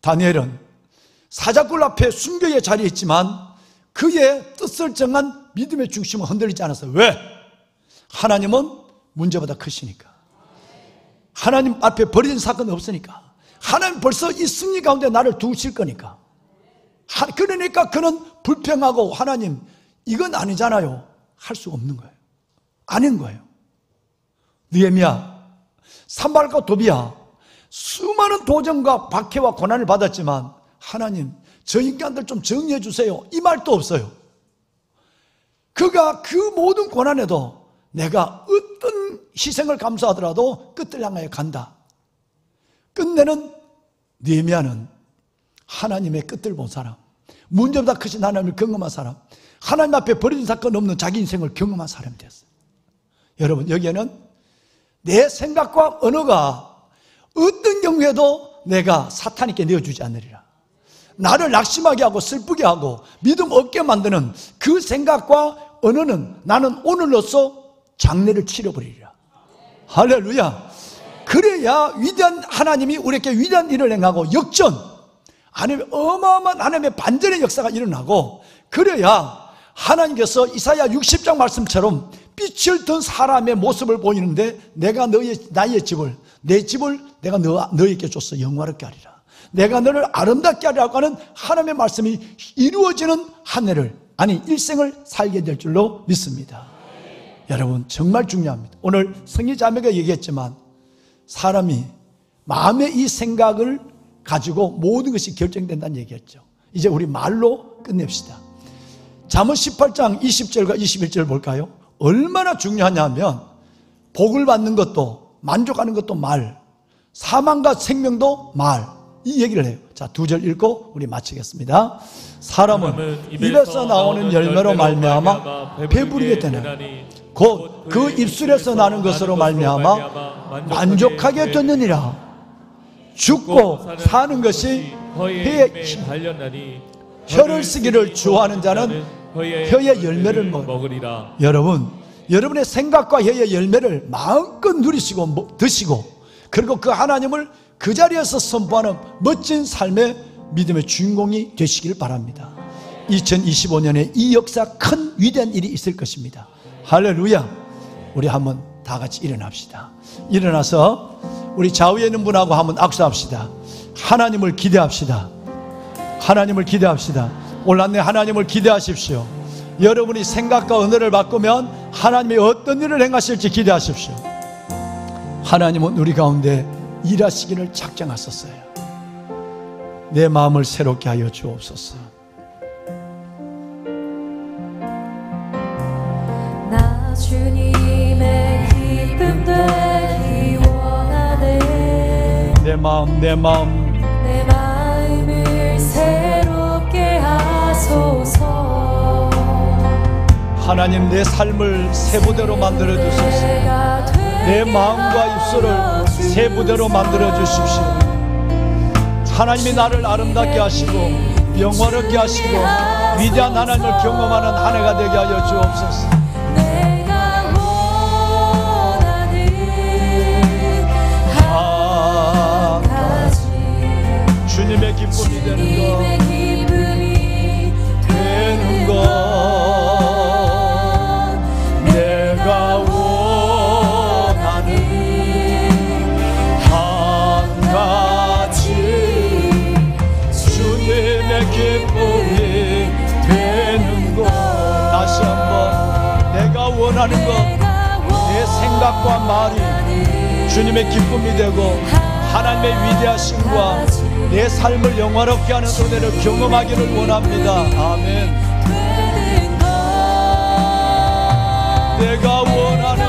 다니엘은 사자굴 앞에 순교의 자리에 있지만 그의 뜻을 정한 믿음의 중심은 흔들리지 않았어요. 왜? 하나님은 문제보다 크시니까. 하나님 앞에 버려진 사건은 없으니까. 하나님 벌써 이 승리 가운데 나를 두실 거니까. 그러니까 그는 불평하고 하나님 이건 아니잖아요 할 수가 없는 거예요. 아닌 거예요. 느헤미야, 산발과 도비야 수많은 도전과 박해와 고난을 받았지만 하나님 저 인간들 좀 정리해 주세요 이 말도 없어요. 그가 그 모든 고난에도 내가 어떤 희생을 감수하더라도 끝을 향하여 간다. 끝내는 느헤미야는 하나님의 끝을 본 사람, 문제보다 크신 하나님을 경험한 사람, 하나님 앞에 버려진 사건 없는 자기 인생을 경험한 사람이 됐어요. 여러분, 여기에는 내 생각과 언어가 어떤 경우에도 내가 사탄에게 내어주지 않으리라. 나를 낙심하게 하고 슬프게 하고 믿음 없게 만드는 그 생각과 언어는 나는 오늘로써 장례를 치러버리리라. 할렐루야. 그래야 위대한 하나님이 우리에게 위대한 일을 행하고 역전, 하나님의 어마어마한 하나님의 반전의 역사가 일어나고, 그래야 하나님께서 이사야 60장 말씀처럼 빛을 든 사람의 모습을 보이는데 내가 나의 집을, 내 집을 내가 너에게 줬어 영화롭게 하리라. 내가 너를 아름답게 하리라고 하는 하나님의 말씀이 이루어지는 한 해를, 아니 일생을 살게 될 줄로 믿습니다. 여러분, 정말 중요합니다. 오늘 성리자매가 얘기했지만 사람이 마음의 이 생각을 가지고 모든 것이 결정된다는 얘기였죠. 이제 우리 말로 끝냅시다. 잠언 18장 20절과 21절 볼까요? 얼마나 중요하냐면 복을 받는 것도 만족하는 것도 말, 사망과 생명도 말, 이 얘기를 해요. 자, 2절 읽고 우리 마치겠습니다. 사람은 입에서 나오는 열매로 말미암아 배부르게 되나니 곧 그 입술에서 나는 것으로 말미암아 만족하게 되느니라. 죽고 사는 것이 혀의 혀를 쓰기를 좋아하는 자는 혀의 열매를 먹으리라. 여러분, 여러분의 생각과 혀의 열매를 마음껏 누리시고 드시고, 그리고 그 하나님을 그 자리에서 선포하는 멋진 삶의 믿음의 주인공이 되시길 바랍니다. 2025년에 이 역사 큰 위대한 일이 있을 것입니다. 할렐루야. 우리 한번 다 같이 일어납시다. 일어나서 우리 좌우에 있는 분하고 한번 악수합시다. 하나님을 기대합시다. 하나님을 기대합시다. 올한해 하나님을 기대하십시오. 여러분이 생각과 언어를 바꾸면 하나님이 어떤 일을 행하실지 기대하십시오. 하나님은 우리 가운데 일하시기를 작정하셨어요. 내 마음을 새롭게 하여 주옵소서. 나 주님의 기쁨 되기 원하네. 내 마음을 새롭게 하소서. 하나님, 내 삶을 새 부대로 만들어 주소서. 내 마음과 입술을 새 부대로 만들어 주십시오. 하나님이 나를 아름답게 하시고 영화롭게 하시고 위대한 하나님을 경험하는 한 해가 되게 하여 주옵소서. 주님의 기쁨이 되는 것, 내가 원하는 한 가지, 주님의 기쁨이 되는 것. 다시 한번, 내가 원하는 것, 내 생각과 말이 주님의 기쁨이 되고 하나님의 위대하심과 내 삶을 영화롭게 하는 은혜를 경험하기를 원합니다. 아멘. 내가 원하는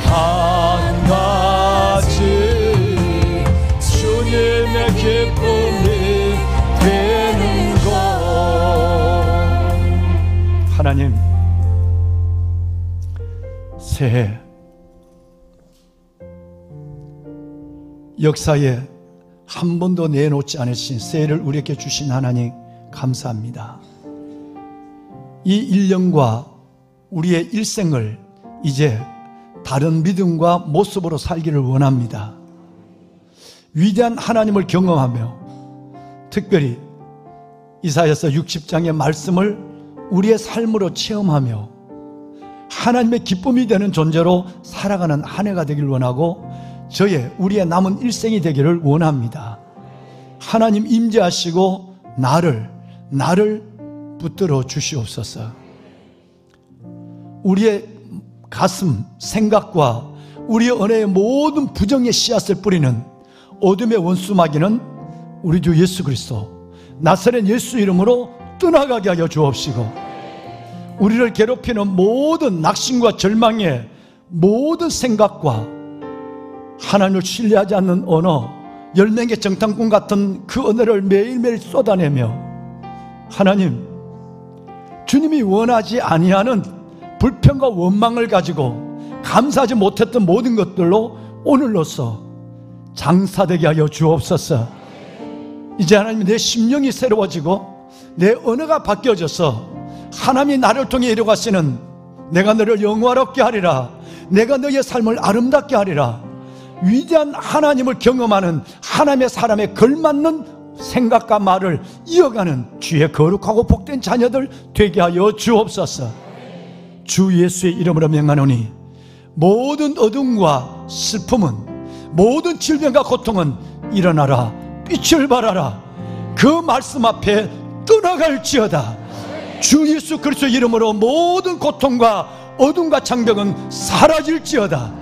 한 가지 주님의 기쁨이 되는 것. 하나님, 새해 역사에 한 번도 내놓지 않으신 새해를 우리에게 주신 하나님 감사합니다. 이 1년과 우리의 일생을 이제 다른 믿음과 모습으로 살기를 원합니다. 위대한 하나님을 경험하며 특별히 이사야서 60장의 말씀을 우리의 삶으로 체험하며 하나님의 기쁨이 되는 존재로 살아가는 한 해가 되길 원하고 우리의 남은 일생이 되기를 원합니다. 하나님 임재하시고 나를 붙들어 주시옵소서. 우리의 가슴, 생각과 우리의 언어의 모든 부정의 씨앗을 뿌리는 어둠의 원수마귀는 우리 주 예수 그리스도 나사렛 예수 이름으로 떠나가게 하여 주옵시고, 우리를 괴롭히는 모든 낙심과 절망의 모든 생각과 하나님을 신뢰하지 않는 언어, 열매의 정탐꾼 같은 그 언어를 매일매일 쏟아내며 하나님, 주님이 원하지 아니하는 불평과 원망을 가지고 감사하지 못했던 모든 것들로 오늘로써 장사되게 하여 주옵소서. 이제 하나님, 내 심령이 새로워지고 내 언어가 바뀌어져서 하나님이 나를 통해 이루가시는 내가 너를 영화롭게 하리라, 내가 너의 삶을 아름답게 하리라, 위대한 하나님을 경험하는 하나님의 사람에 걸맞는 생각과 말을 이어가는 주의 거룩하고 복된 자녀들 되게 하여 주옵소서. 주 예수의 이름으로 명하노니 모든 어둠과 슬픔은, 모든 질병과 고통은 일어나라, 빛을 발하라, 그 말씀 앞에 떠나갈지어다. 주 예수 그리스도의 이름으로 모든 고통과 어둠과 장벽은 사라질지어다.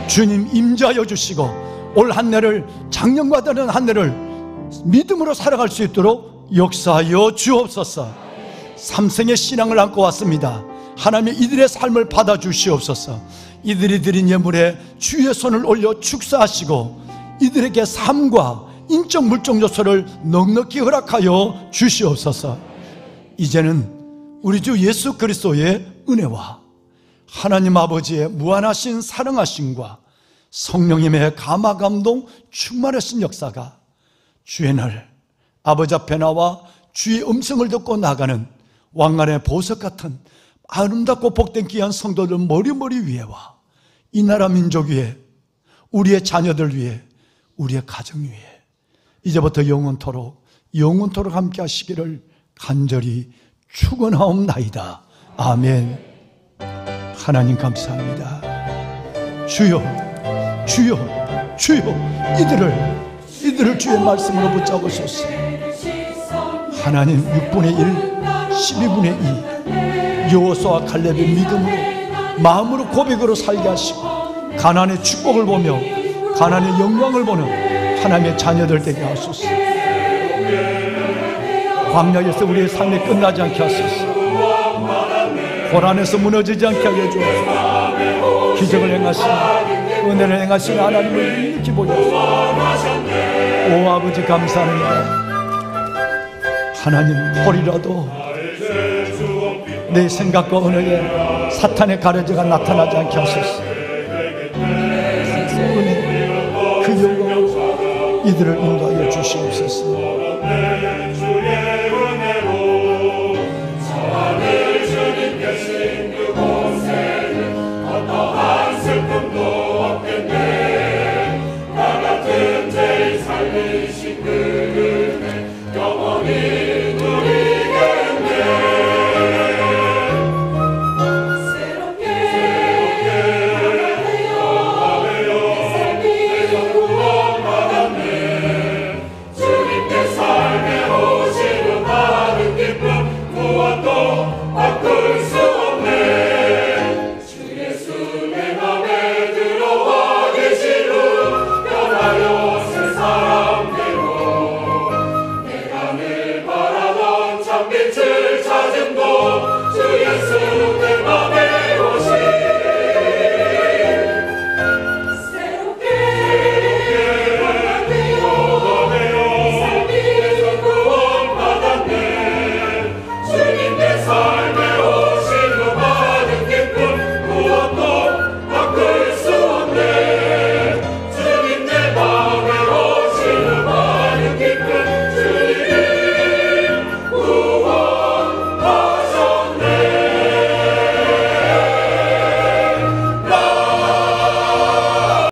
주님 임재하여 주시고 올 한 해를, 작년과 다른 한 해를 믿음으로 살아갈 수 있도록 역사하여 주옵소서. 삼생의 신앙을 안고 왔습니다. 하나님, 이들의 삶을 받아주시옵소서. 이들이 드린 예물에 주의 손을 올려 축사하시고 이들에게 삶과 인적 물적 요소를 넉넉히 허락하여 주시옵소서. 이제는 우리 주 예수 그리스도의 은혜와 하나님 아버지의 무한하신 사랑하심과 성령님의 감화감동 충만하신 역사가 주의 날 아버지 앞에 나와 주의 음성을 듣고 나가는 왕관의 보석 같은 아름답고 복된 귀한 성도들 머리머리 위에와 이 나라 민족 위에, 우리의 자녀들 위에, 우리의 가정 위에 이제부터 영원토록 함께 하시기를 간절히 축원하옵나이다. 아멘. 하나님 감사합니다. 주여, 주여, 주여, 이들을 주의 말씀으로 붙잡으소서. 하나님, 6분의 1, 12분의 2 여호수아와 갈렙의 믿음으로, 마음으로, 고백으로 살게 하시고 가나안의 축복을 보며 가나안의 영광을 보는 하나님의 자녀들 되게 하소서. 광야에서 우리의 삶이 끝나지 않게 하소서. 고난에서 무너지지 않게 하게 주옵소서. 기적을 행하시는, 은혜를 행하시는 하나님을 이렇게 보게 하소서. 오 아버지 감사합니다. 하나님, 홀이라도 내 생각과 언어에 사탄의 가려져가 나타나지 않게 하소서. 은혜, 그 영광으로 이들을 인도하여 주시옵소서.